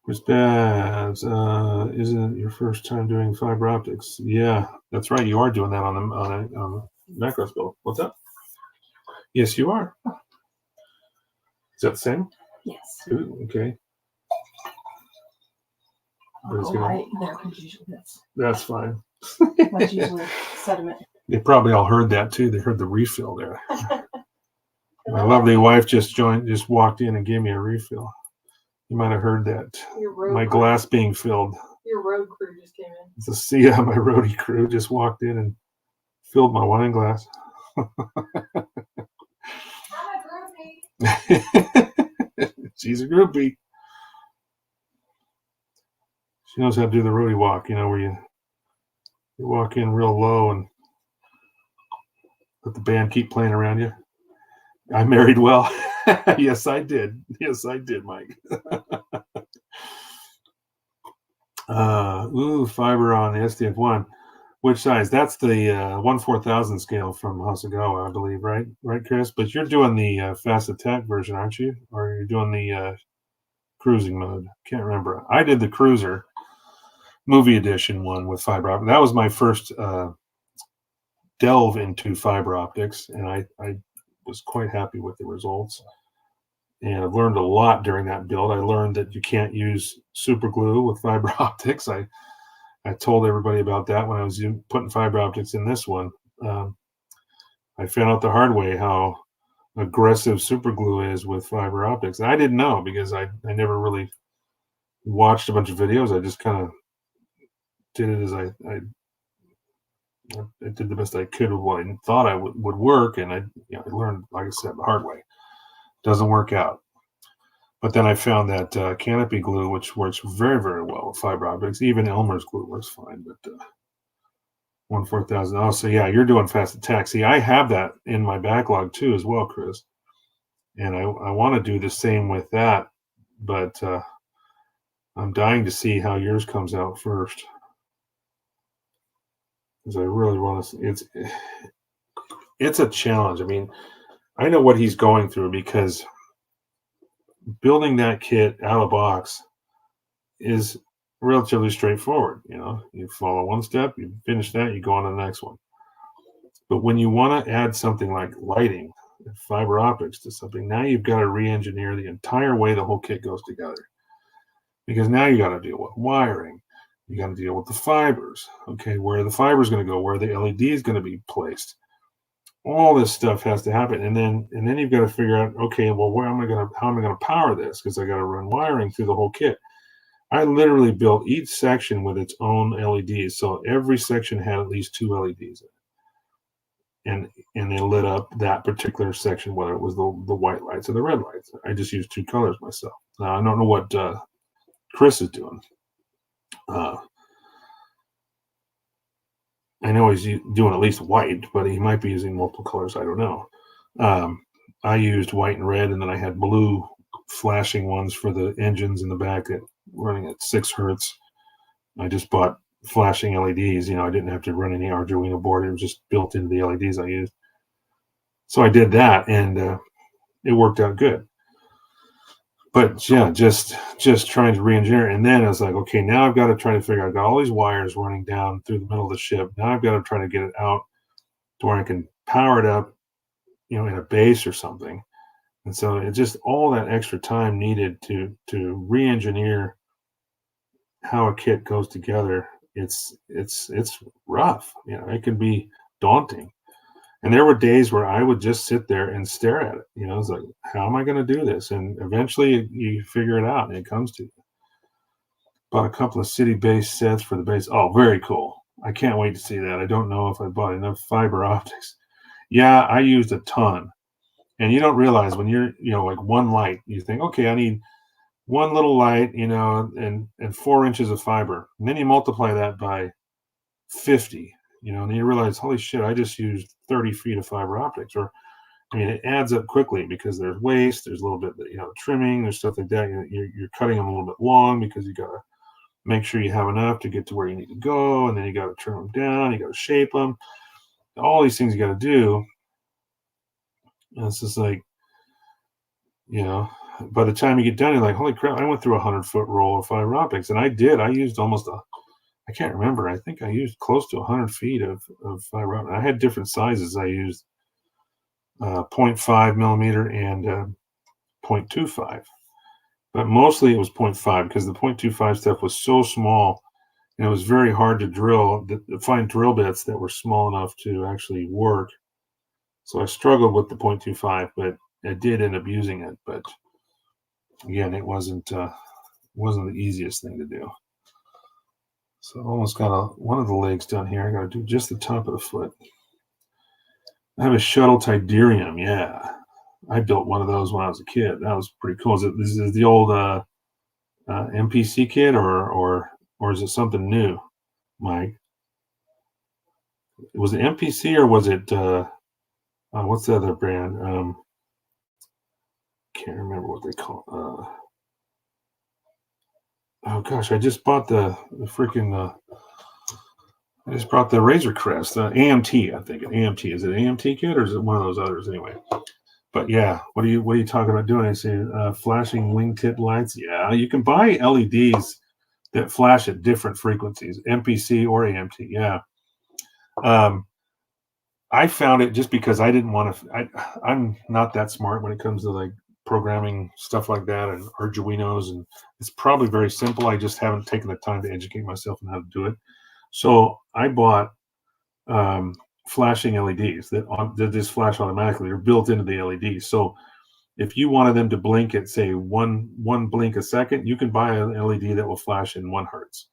Chris Babs, isn't it your first time doing fiber optics? Yeah, that's right. You are doing that on the macros build. What's up? Yes, you are. Is that the same? Yes. Ooh, okay. That's fine. That's usually sediment. They probably all heard that too. They heard the refill there. My lovely wife just walked in and gave me a refill. You might have heard that. My glass being filled. Your road crew just came in. My roadie crew just walked in and filled my wine glass. She's a groupie. She knows how to do the roadie walk, where you walk in real low and let the band keep playing around you. I married well. Yes, I did. Yes, I did, Mike. Fiber on the SDF1. Which size? That's the 1/4000 scale from Hasegawa, I believe, right? Right, Chris? But you're doing the fast attack version, aren't you? Or you're doing the cruising mode? Can't remember. I did the cruiser movie edition one with fiber optics. That was my first delve into fiber optics, and I was quite happy with the results. And I've learned a lot during that build. I learned that you can't use super glue with fiber optics. I told everybody about that when I was putting fiber optics in this one. I found out the hard way how aggressive super glue is with fiber optics. And I didn't know because I never really watched a bunch of videos. I just kind of did it as I did the best I could with what I thought I would work. And I learned, like I said, the hard way. Doesn't work out. But then I found that canopy glue, which works very, very well with fiber optics. Even Elmer's glue works fine, but 1/4000. Oh, so yeah, you're doing fast attack. See, I have that in my backlog too as well, Chris. And I want to do the same with that, but I'm dying to see how yours comes out first. Because I really want to see. It's a challenge. I mean, I know what he's going through, because building that kit out of box is relatively straightforward. You follow one step, you finish that, you go on to the next one. But when you want to add something like lighting and fiber optics to something, now you've got to re-engineer the entire way the whole kit goes together. Because now you got to deal with wiring. You got to deal with the fibers. Okay, where are the fibers going to go? Where are the LEDs going to be placed? All this stuff has to happen, and then you've got to figure out, okay, well, how am I going to power this? Because I got to run wiring through the whole kit. I literally built each section with its own LEDs, so every section had at least 2 LEDs in it, and they lit up that particular section, whether it was the white lights or the red lights. I just used 2 colors myself. Now I don't know what Chris is doing. I know he's doing at least white, but he might be using multiple colors. I don't know. I used white and red, and then I had blue flashing ones for the engines in the back that running at 6 hertz. I just bought flashing LEDs. I didn't have to run any Arduino board. It was just built into the LEDs I used. So I did that, and it worked out good. But yeah, just trying to re-engineer. And then I was like, okay, now I've got to try to figure out, I've got all these wires running down through the middle of the ship. Now I've got to try to get it out to where I can power it up, in a base or something. And so it just all that extra time needed to re-engineer how a kit goes together. It's rough. It can be daunting. And there were days where I would just sit there and stare at it. It's like, how am I going to do this? And eventually you figure it out and it comes to you. Bought a couple of city-based sets for the base. Oh, very cool. I can't wait to see that. I don't know if I bought enough fiber optics. Yeah, I used a ton. And you don't realize when you're, like one light, you think, okay, I need one little light, and 4 inches of fiber. And then you multiply that by 50, and then you realize, holy shit, I just used 30 feet of fiber optics. Or, it adds up quickly because there's waste, there's a little bit, trimming, there's stuff like that. You're cutting them a little bit long because you got to make sure you have enough to get to where you need to go. And then you got to trim them down, you got to shape them. All these things you got to do. And it's just like, by the time you get done, you're like, holy crap, I went through a 100-foot roll of fiber optics. And I did. I used I can't remember. I think I used close to 100 feet of fiber optics. I had different sizes. I used 0.5 millimeter and 0.25. But mostly it was 0.5 because the 0.25 stuff was so small and it was very hard to find drill bits that were small enough to actually work. So I struggled with the 0.25, but I did end up using it. But again, it wasn't the easiest thing to do. So I almost got one of the legs done here. I got to do just the top of the foot. I have a shuttle Tiderium. Yeah, I built one of those when I was a kid. That was pretty cool. This is the old MPC kit, or is it something new, Mike? Was it MPC or was it what's the other brand? Can't remember what they call it. Oh gosh, I just bought the freaking. I just brought the Razor Crest, AMT. I think AMT. Is it AMT kit or is it one of those others anyway? But yeah, what are you talking about doing? I say flashing wingtip lights. Yeah, you can buy LEDs that flash at different frequencies, MPC or AMT. Yeah. I found it just because I didn't want to. I'm not that smart when it comes to like programming stuff like that and Arduinos, and it's probably very simple. I just haven't taken the time to educate myself on how to do it. So I bought flashing LEDs that just flash automatically. They're built into the LEDs. So if you wanted them to blink at say one blink a second, you can buy an LED that will flash in 1 hertz.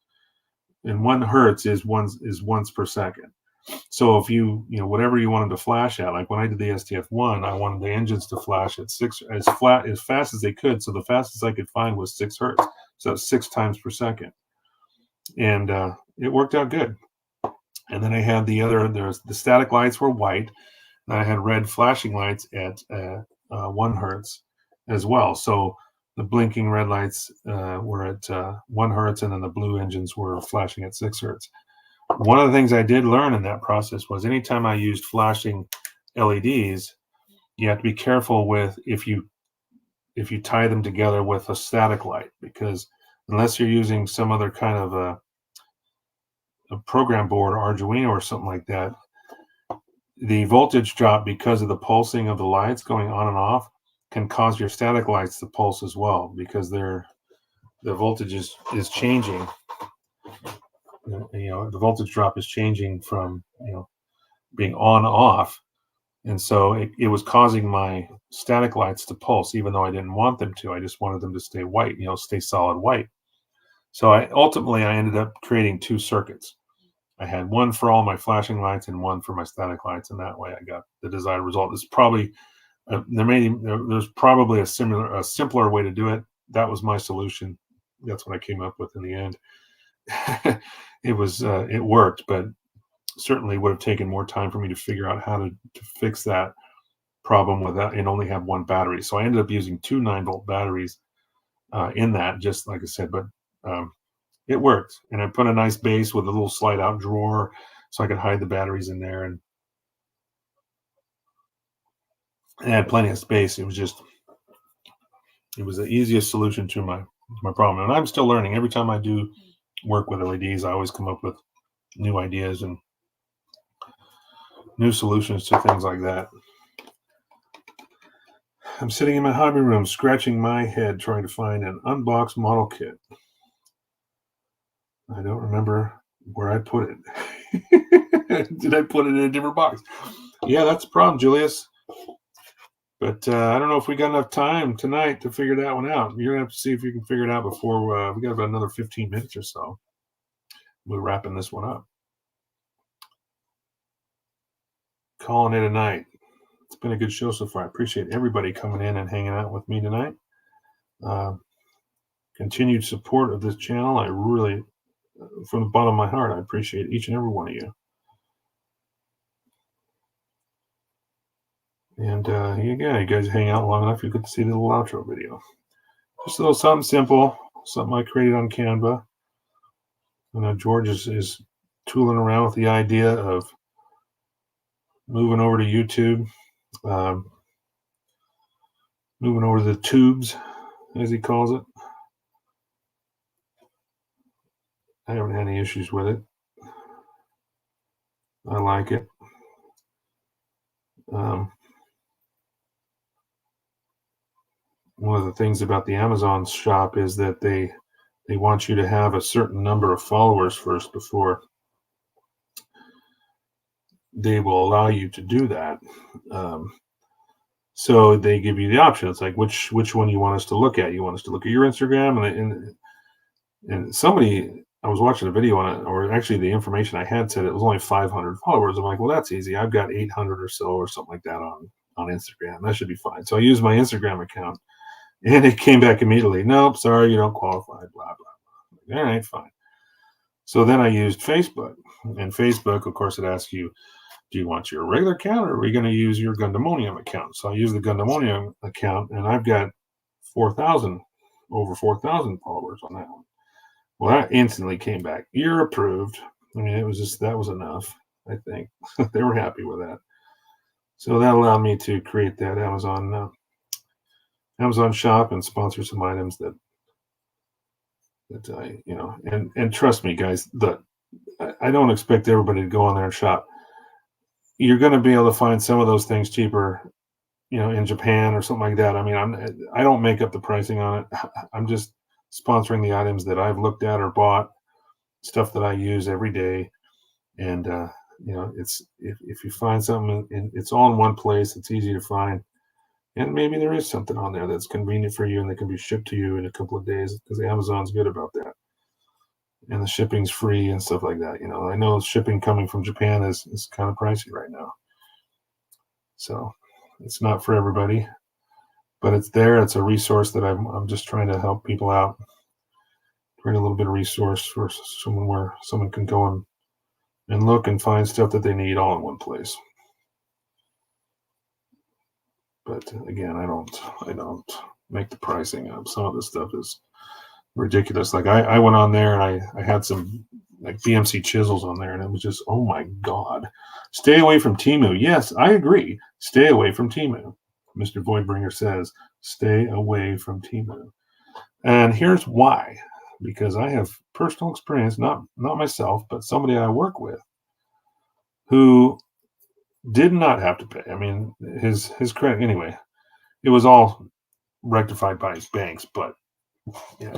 And 1 hertz is once per second. So if whatever you wanted to flash at, like when I did the STF-1, I wanted the engines to flash at as fast as they could. So the fastest I could find was 6 hertz. So that's 6 times per second. And it worked out good. And then I had the static lights were white, and I had red flashing lights at 1 hertz as well. So the blinking red lights were at 1 hertz, and then the blue engines were flashing at 6 hertz. One of the things I did learn in that process was anytime I used flashing LEDs, you have to be careful with if you tie them together with a static light, because unless you're using some other kind of a program board or Arduino or something like that, the voltage drop because of the pulsing of the lights going on and off can cause your static lights to pulse as well, because the voltage is changing. The voltage drop is changing from being on off, and so it was causing my static lights to pulse, even though I didn't want them to. I just wanted them to stay white, stay solid white. So I ended up creating 2 circuits. I had one for all my flashing lights and one for my static lights, and that way I got the desired result. It's probably there's probably a simpler way to do it. That was my solution. That's what I came up with in the end. It worked, but certainly would have taken more time for me to figure out how to fix that problem without and only have 1 battery. So I ended up using 2 9-volt batteries in that, just like I said, but it worked. And I put a nice base with a little slide out drawer so I could hide the batteries in there, and I had plenty of space. It was just It was the easiest solution to my problem, and I'm still learning. Every time I do work with LEDs, I always come up with new ideas and new solutions to things like that. I'm sitting in my hobby room, scratching my head, trying to find an unboxed model kit. I don't remember where I put it. Did I put it in a different box? Yeah, that's the problem, Julius. But I don't know if we got enough time tonight to figure that one out. You're going to have to see if you can figure it out before we got about another 15 minutes or so. We're wrapping this one up. Calling it a night. It's been a good show so far. I appreciate everybody coming in and hanging out with me tonight. Continued support of this channel. I really, from the bottom of my heart, I appreciate each and every one of you. And you guys hang out long enough, you get to see the little outro video. Just a little something simple, something I created on Canva. George is tooling around with the idea of moving over to YouTube, moving over to the tubes, as he calls it. I haven't had any issues with it. I like it. One of the things about the Amazon shop is that they want you to have a certain number of followers first before they will allow you to do that. So they give you the option. It's like, which one you want us to look at? You want us to look at your Instagram? And somebody, I was watching a video on it, or actually the information I had said it was only 500 followers. I'm like, well, that's easy. I've got 800 or so or something like that on Instagram. That should be fine. So I used my Instagram account, and it came back immediately. Nope, sorry, you don't qualify, blah, blah, blah. All right, fine. So then I used Facebook. And Facebook, of course, it asks you, do you want your regular account, or are we going to use your Gundamonium account? So I use the Gundamonium account, and I've got over 4,000 followers on that one. Well, that instantly came back. You're approved. I mean, it was just, that was enough, I think. They were happy with that. So that allowed me to create that Amazon shop and sponsor some items that I, and trust me, guys, I don't expect everybody to go on there and shop. You're going to be able to find some of those things cheaper, in Japan or something like that. I mean, I don't make up the pricing on it. I'm just sponsoring the items that I've looked at or bought, stuff that I use every day. And, it's, if you find something and it's all in one place, it's easy to find. And maybe there is something on there that's convenient for you and that can be shipped to you in a couple of days, because Amazon's good about that. And the shipping's free and stuff like that. I know shipping coming from Japan is kind of pricey right now. So it's not for everybody, but it's there. It's a resource that I'm just trying to help people out. Create a little bit of resource for someone where someone can go and look and find stuff that they need all in one place. But again, I don't make the pricing up. Some of this stuff is ridiculous. Like I went on there and I had some like BMC chisels on there, and it was just, oh my God. Stay away from Temu. Yes, I agree. Stay away from Temu. Mr. Voidbringer says, stay away from Temu. And here's why. Because I have personal experience, not myself, but somebody I work with who did not have to pay. I mean, his credit, anyway, it was all rectified by his banks, but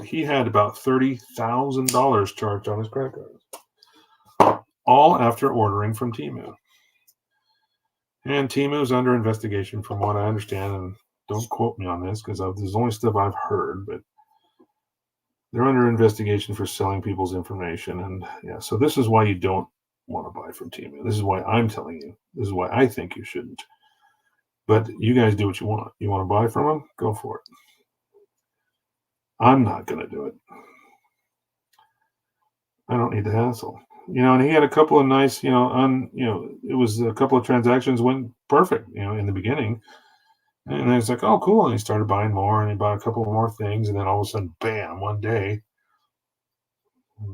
he had about $30,000 charged on his credit card, all after ordering from Temu. And Temu's under investigation, from what I understand, and don't quote me on this because there's only stuff I've heard, but they're under investigation for selling people's information. And so this is why you don't want to buy from Temu. This is why I'm telling you. This is why I think you shouldn't. But you guys do what you want. You want to buy from them? Go for it. I'm not going to do it. I don't need the hassle. And he had a couple of nice, it was a couple of transactions went perfect, in the beginning. And then it's like, oh, cool. And he started buying more, and he bought a couple more things. And then all of a sudden, bam, one day,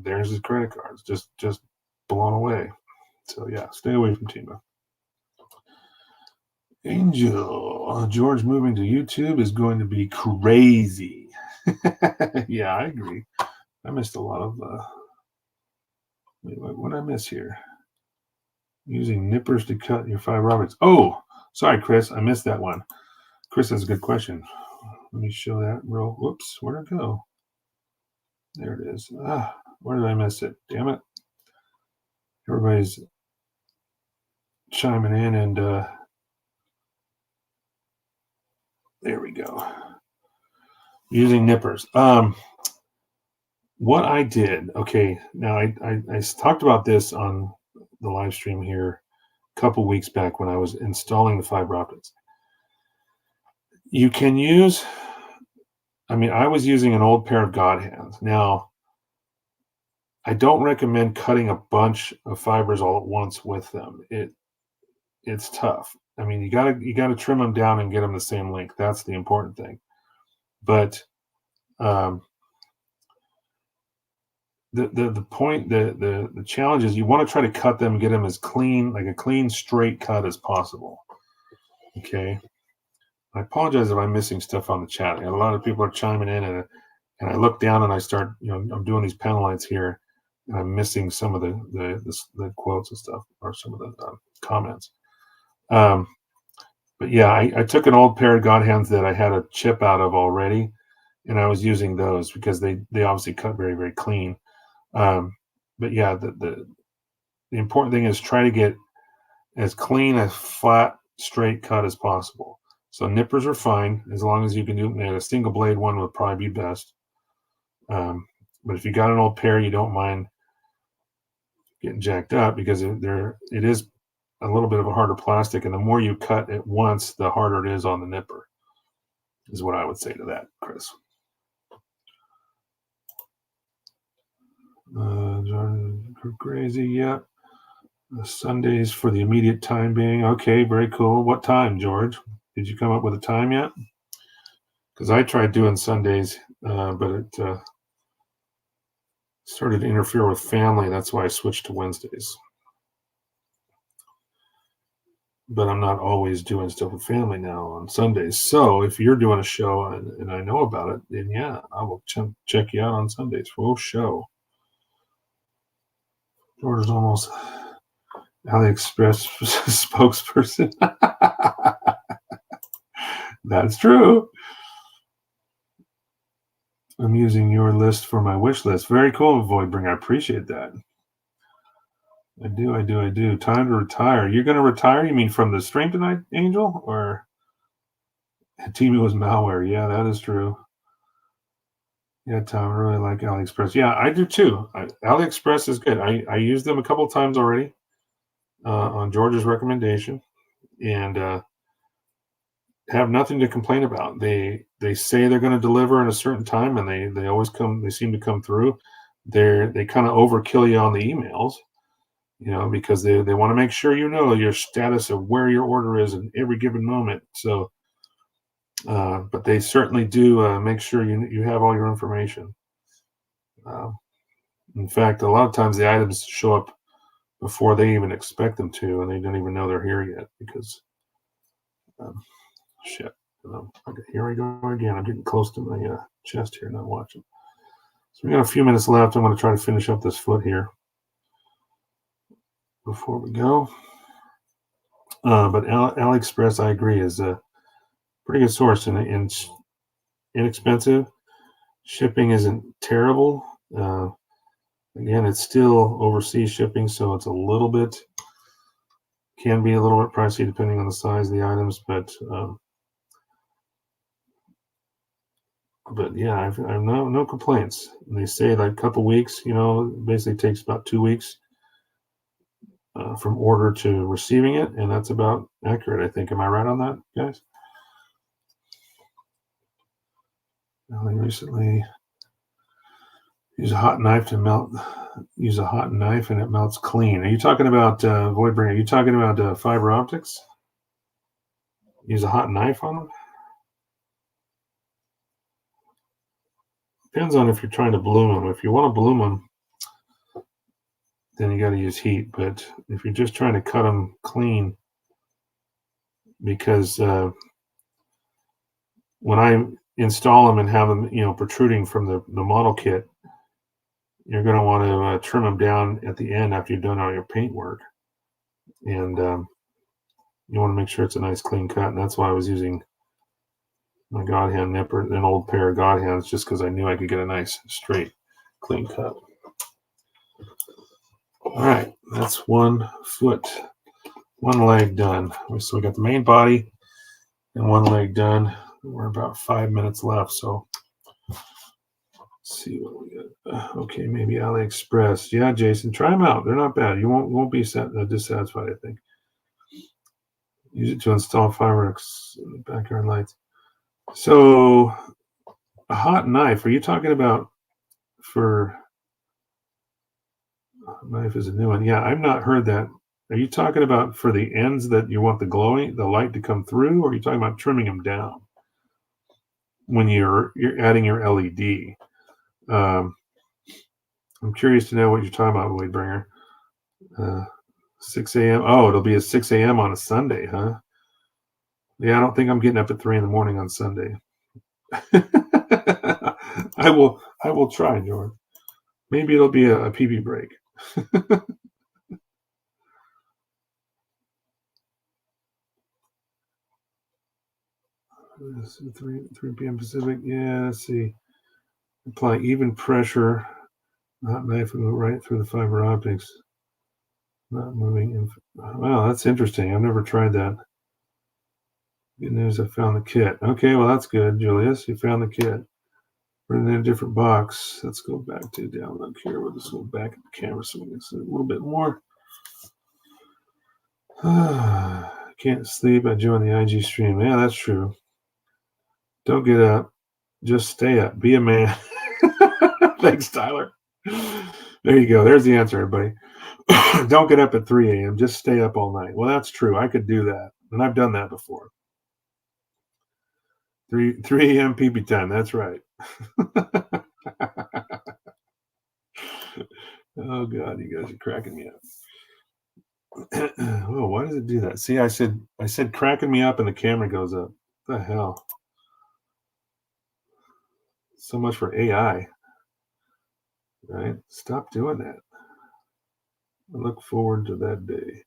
there's his credit cards, just blown away. So, yeah, stay away from Temu. Angel, George moving to YouTube is going to be crazy. Yeah, I agree. I missed a lot of. Wait, what did I miss here? Using nippers to cut your fiber optics. Oh, sorry, Chris. I missed that one. Chris has a good question. Let me show that real. Whoops, where'd it go? There it is. Where did I miss it? Damn it. Everybody's chiming in, and there we go. Using nippers. What I did, okay, now I talked about this on the live stream here a couple weeks back when I was installing the fiber optics. You can use, I was using an old pair of God hands. Now, I don't recommend cutting a bunch of fibers all at once with them. It's tough. You gotta trim them down and get them the same length. That's the important thing. But the point, the challenge is you want to try to cut them, get them as clean, like a clean, straight cut as possible. Okay. I apologize if I'm missing stuff on the chat. A lot of people are chiming in, and I look down and I start, I'm doing these penalites here, and I'm missing some of the quotes and stuff, or some of the comments. But yeah, I took an old pair of God hands that I had a chip out of already, and I was using those because they obviously cut very, very clean. But yeah, the important thing is try to get as clean, as flat, straight cut as possible. So nippers are fine as long as you can do. A single blade one would probably be best. But if you got an old pair, you don't mind getting jacked up, because it is a little bit of a harder plastic, and the more you cut at once, the harder it is on the nipper. Is what I would say to that, Chris. Jordan, crazy, yeah. Sundays for the immediate time being. Okay, very cool. What time, George? Did you come up with a time yet? Because I tried doing Sundays, but it started to interfere with family. That's why I switched to Wednesdays. But I'm not always doing stuff with family now on Sundays. So if you're doing a show and I know about it, then yeah, I will check you out on Sundays for a show. George is almost AliExpress spokesperson. That's true. I'm using your list for my wish list. Very cool, Voidbringer. I appreciate that. I do. Time to retire. You're going to retire? You mean from the stream tonight, Angel? Or TV was malware? Yeah, that is true. Yeah, Tom, I really like AliExpress. Yeah, I do too. AliExpress is good. I used them a couple times already on George's recommendation, and have nothing to complain about. They say they're going to deliver in a certain time, and they always come. They seem to come through. They kind of overkill you on the emails, because they want to make sure your status of where your order is in every given moment. So, but they certainly do make sure you have all your information. In fact, a lot of times the items show up before they even expect them to, and they don't even know they're here yet because. Shit. Okay, here we go again. I'm getting close to my chest here, not watching. So we got a few minutes left. I'm going to try to finish up this foot here before we go. But AliExpress, I agree, is a pretty good source and inexpensive. Shipping isn't terrible. Again, it's still overseas shipping, so it's can be a little bit pricey depending on the size of the items, but yeah, I've no complaints. And they say like a couple weeks, basically takes about 2 weeks from order to receiving it, and that's about accurate, I think. Am I right on that, guys? I recently use a hot knife and it melts clean. Are you talking about Voidbringer? Are you talking about fiber optics? Use a hot knife on them? Depends on if you're trying to bloom them. If you want to bloom them, then you got to use heat. But if you're just trying to cut them clean, because when I install them and have them, protruding from the model kit, you're going to want to trim them down at the end after you've done all your paint work. And you want to make sure it's a nice clean cut. And that's why I was using my God hand nipper, an old pair of God hands, just because I knew I could get a nice, straight, clean cut. All right, that's one foot, one leg done. So we got the main body and one leg done. We're about 5 minutes left, so let's see what we got. Okay, maybe AliExpress. Yeah, Jason, try them out. They're not bad. You won't be dissatisfied, I think. Use it to install fireworks in the backyard lights. So, a hot knife. Are you talking about for knife is a new one? Yeah, I've not heard that. Are you talking about for the ends that you want the light to come through, or are you talking about trimming them down when you're adding your LED? I'm curious to know what you're talking about, Waybringer. 6 a.m. Oh, it'll be at 6 a.m. on a Sunday, huh? Yeah, I don't think I'm getting up at 3 in the morning on Sunday. I will try, George. Maybe it'll be a PB break. 3 p.m. Pacific. Yeah, let's see. Apply even pressure. Hot knife will go right through the fiber optics. Not moving. Wow, that's interesting. I've never tried that. Good news, I found the kit. Okay, well, that's good, Julius. You found the kit. We're in a different box. Let's go back to download here. We'll just go back at the camera so we can see a little bit more. Can't sleep. I joined the IG stream. Yeah, that's true. Don't get up. Just stay up. Be a man. Thanks, Tyler. There you go. There's the answer, everybody. Don't get up at 3 a.m. Just stay up all night. Well, that's true. I could do that. And I've done that before. 3 a.m. PB time. That's right. Oh, God. You guys are cracking me up. Oh, why does it do that? See, I said cracking me up and the camera goes up. What the hell? So much for AI. Right? Stop doing that. I look forward to that day.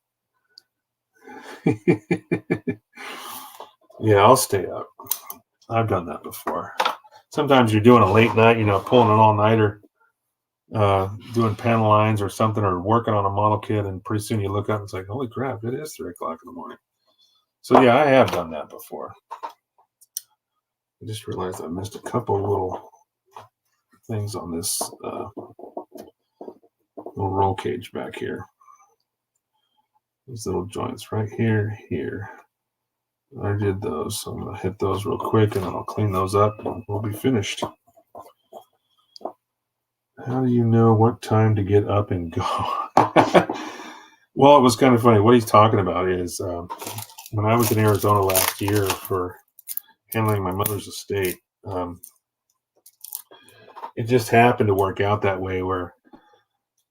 Yeah, I'll stay up. I've done that before. Sometimes you're doing a late night, pulling an all-nighter, doing panel lines or something, or working on a model kit, and pretty soon you look up and it's like, holy crap, it is 3 o'clock in the morning. So yeah, I have done that before. I just realized I missed a couple little things on this little roll cage back here. These little joints right here. I did those, so I'm going to hit those real quick, and then I'll clean those up, and we'll be finished. How do you know what time to get up and go? Well, it was kind of funny. What he's talking about is when I was in Arizona last year for handling my mother's estate, it just happened to work out that way where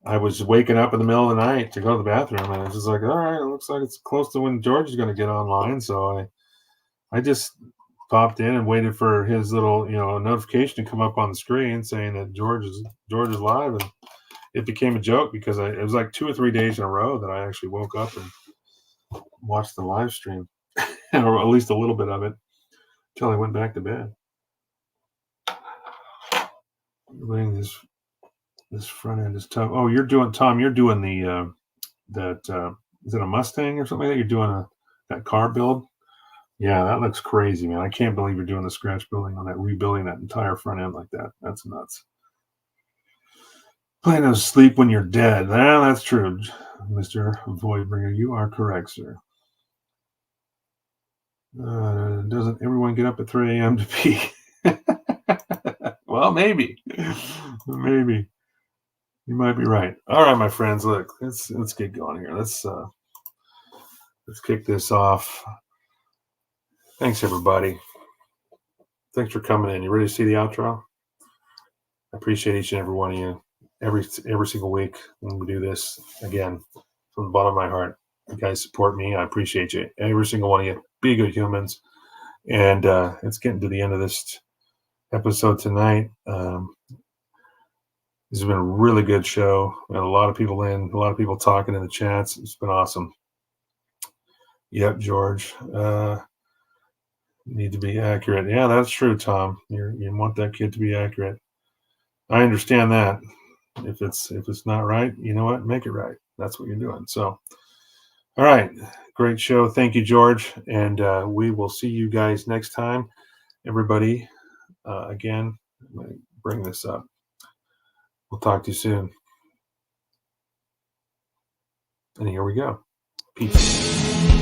I was waking up in the middle of the night to go to the bathroom, and I was just like, all right, it looks like it's close to when George is going to get online. So I just popped in and waited for his little, notification to come up on the screen saying that George is live. And it became a joke because it was like 2 or 3 days in a row that I actually woke up and watched the live stream, or at least a little bit of it, until I went back to bed. This front end is tough. Oh, you're doing the is it a Mustang or something like that? You're doing that car build? Yeah, that looks crazy, man. I can't believe you're doing the scratch building on that, rebuilding that entire front end like that. That's nuts. Plan to sleep when you're dead. That's true, Mr. Voidbringer. You are correct, sir. Doesn't everyone get up at 3 a.m. to pee? Well, maybe. Maybe. You might be right. All right, my friends. Look, let's get going here. Let's kick this off. Thanks, everybody. Thanks for coming in. You ready to see the outro? I appreciate each and every one of you. Every single week when we do this, again, from the bottom of my heart. You guys support me. I appreciate you. Every single one of you. be good humans. And it's getting to the end of this episode tonight. This has been a really good show. We had a lot of people in, a lot of people talking in the chats. It's been awesome. Yep, George. Need to be accurate. Yeah, that's true, Tom. You want that kid to be accurate. I understand that. If it's not right, you know what? Make it right. That's what you're doing. So, all right, great show. Thank you, George, and we will see you guys next time. Everybody, again, let me bring this up. We'll talk to you soon. And here we go. Peace.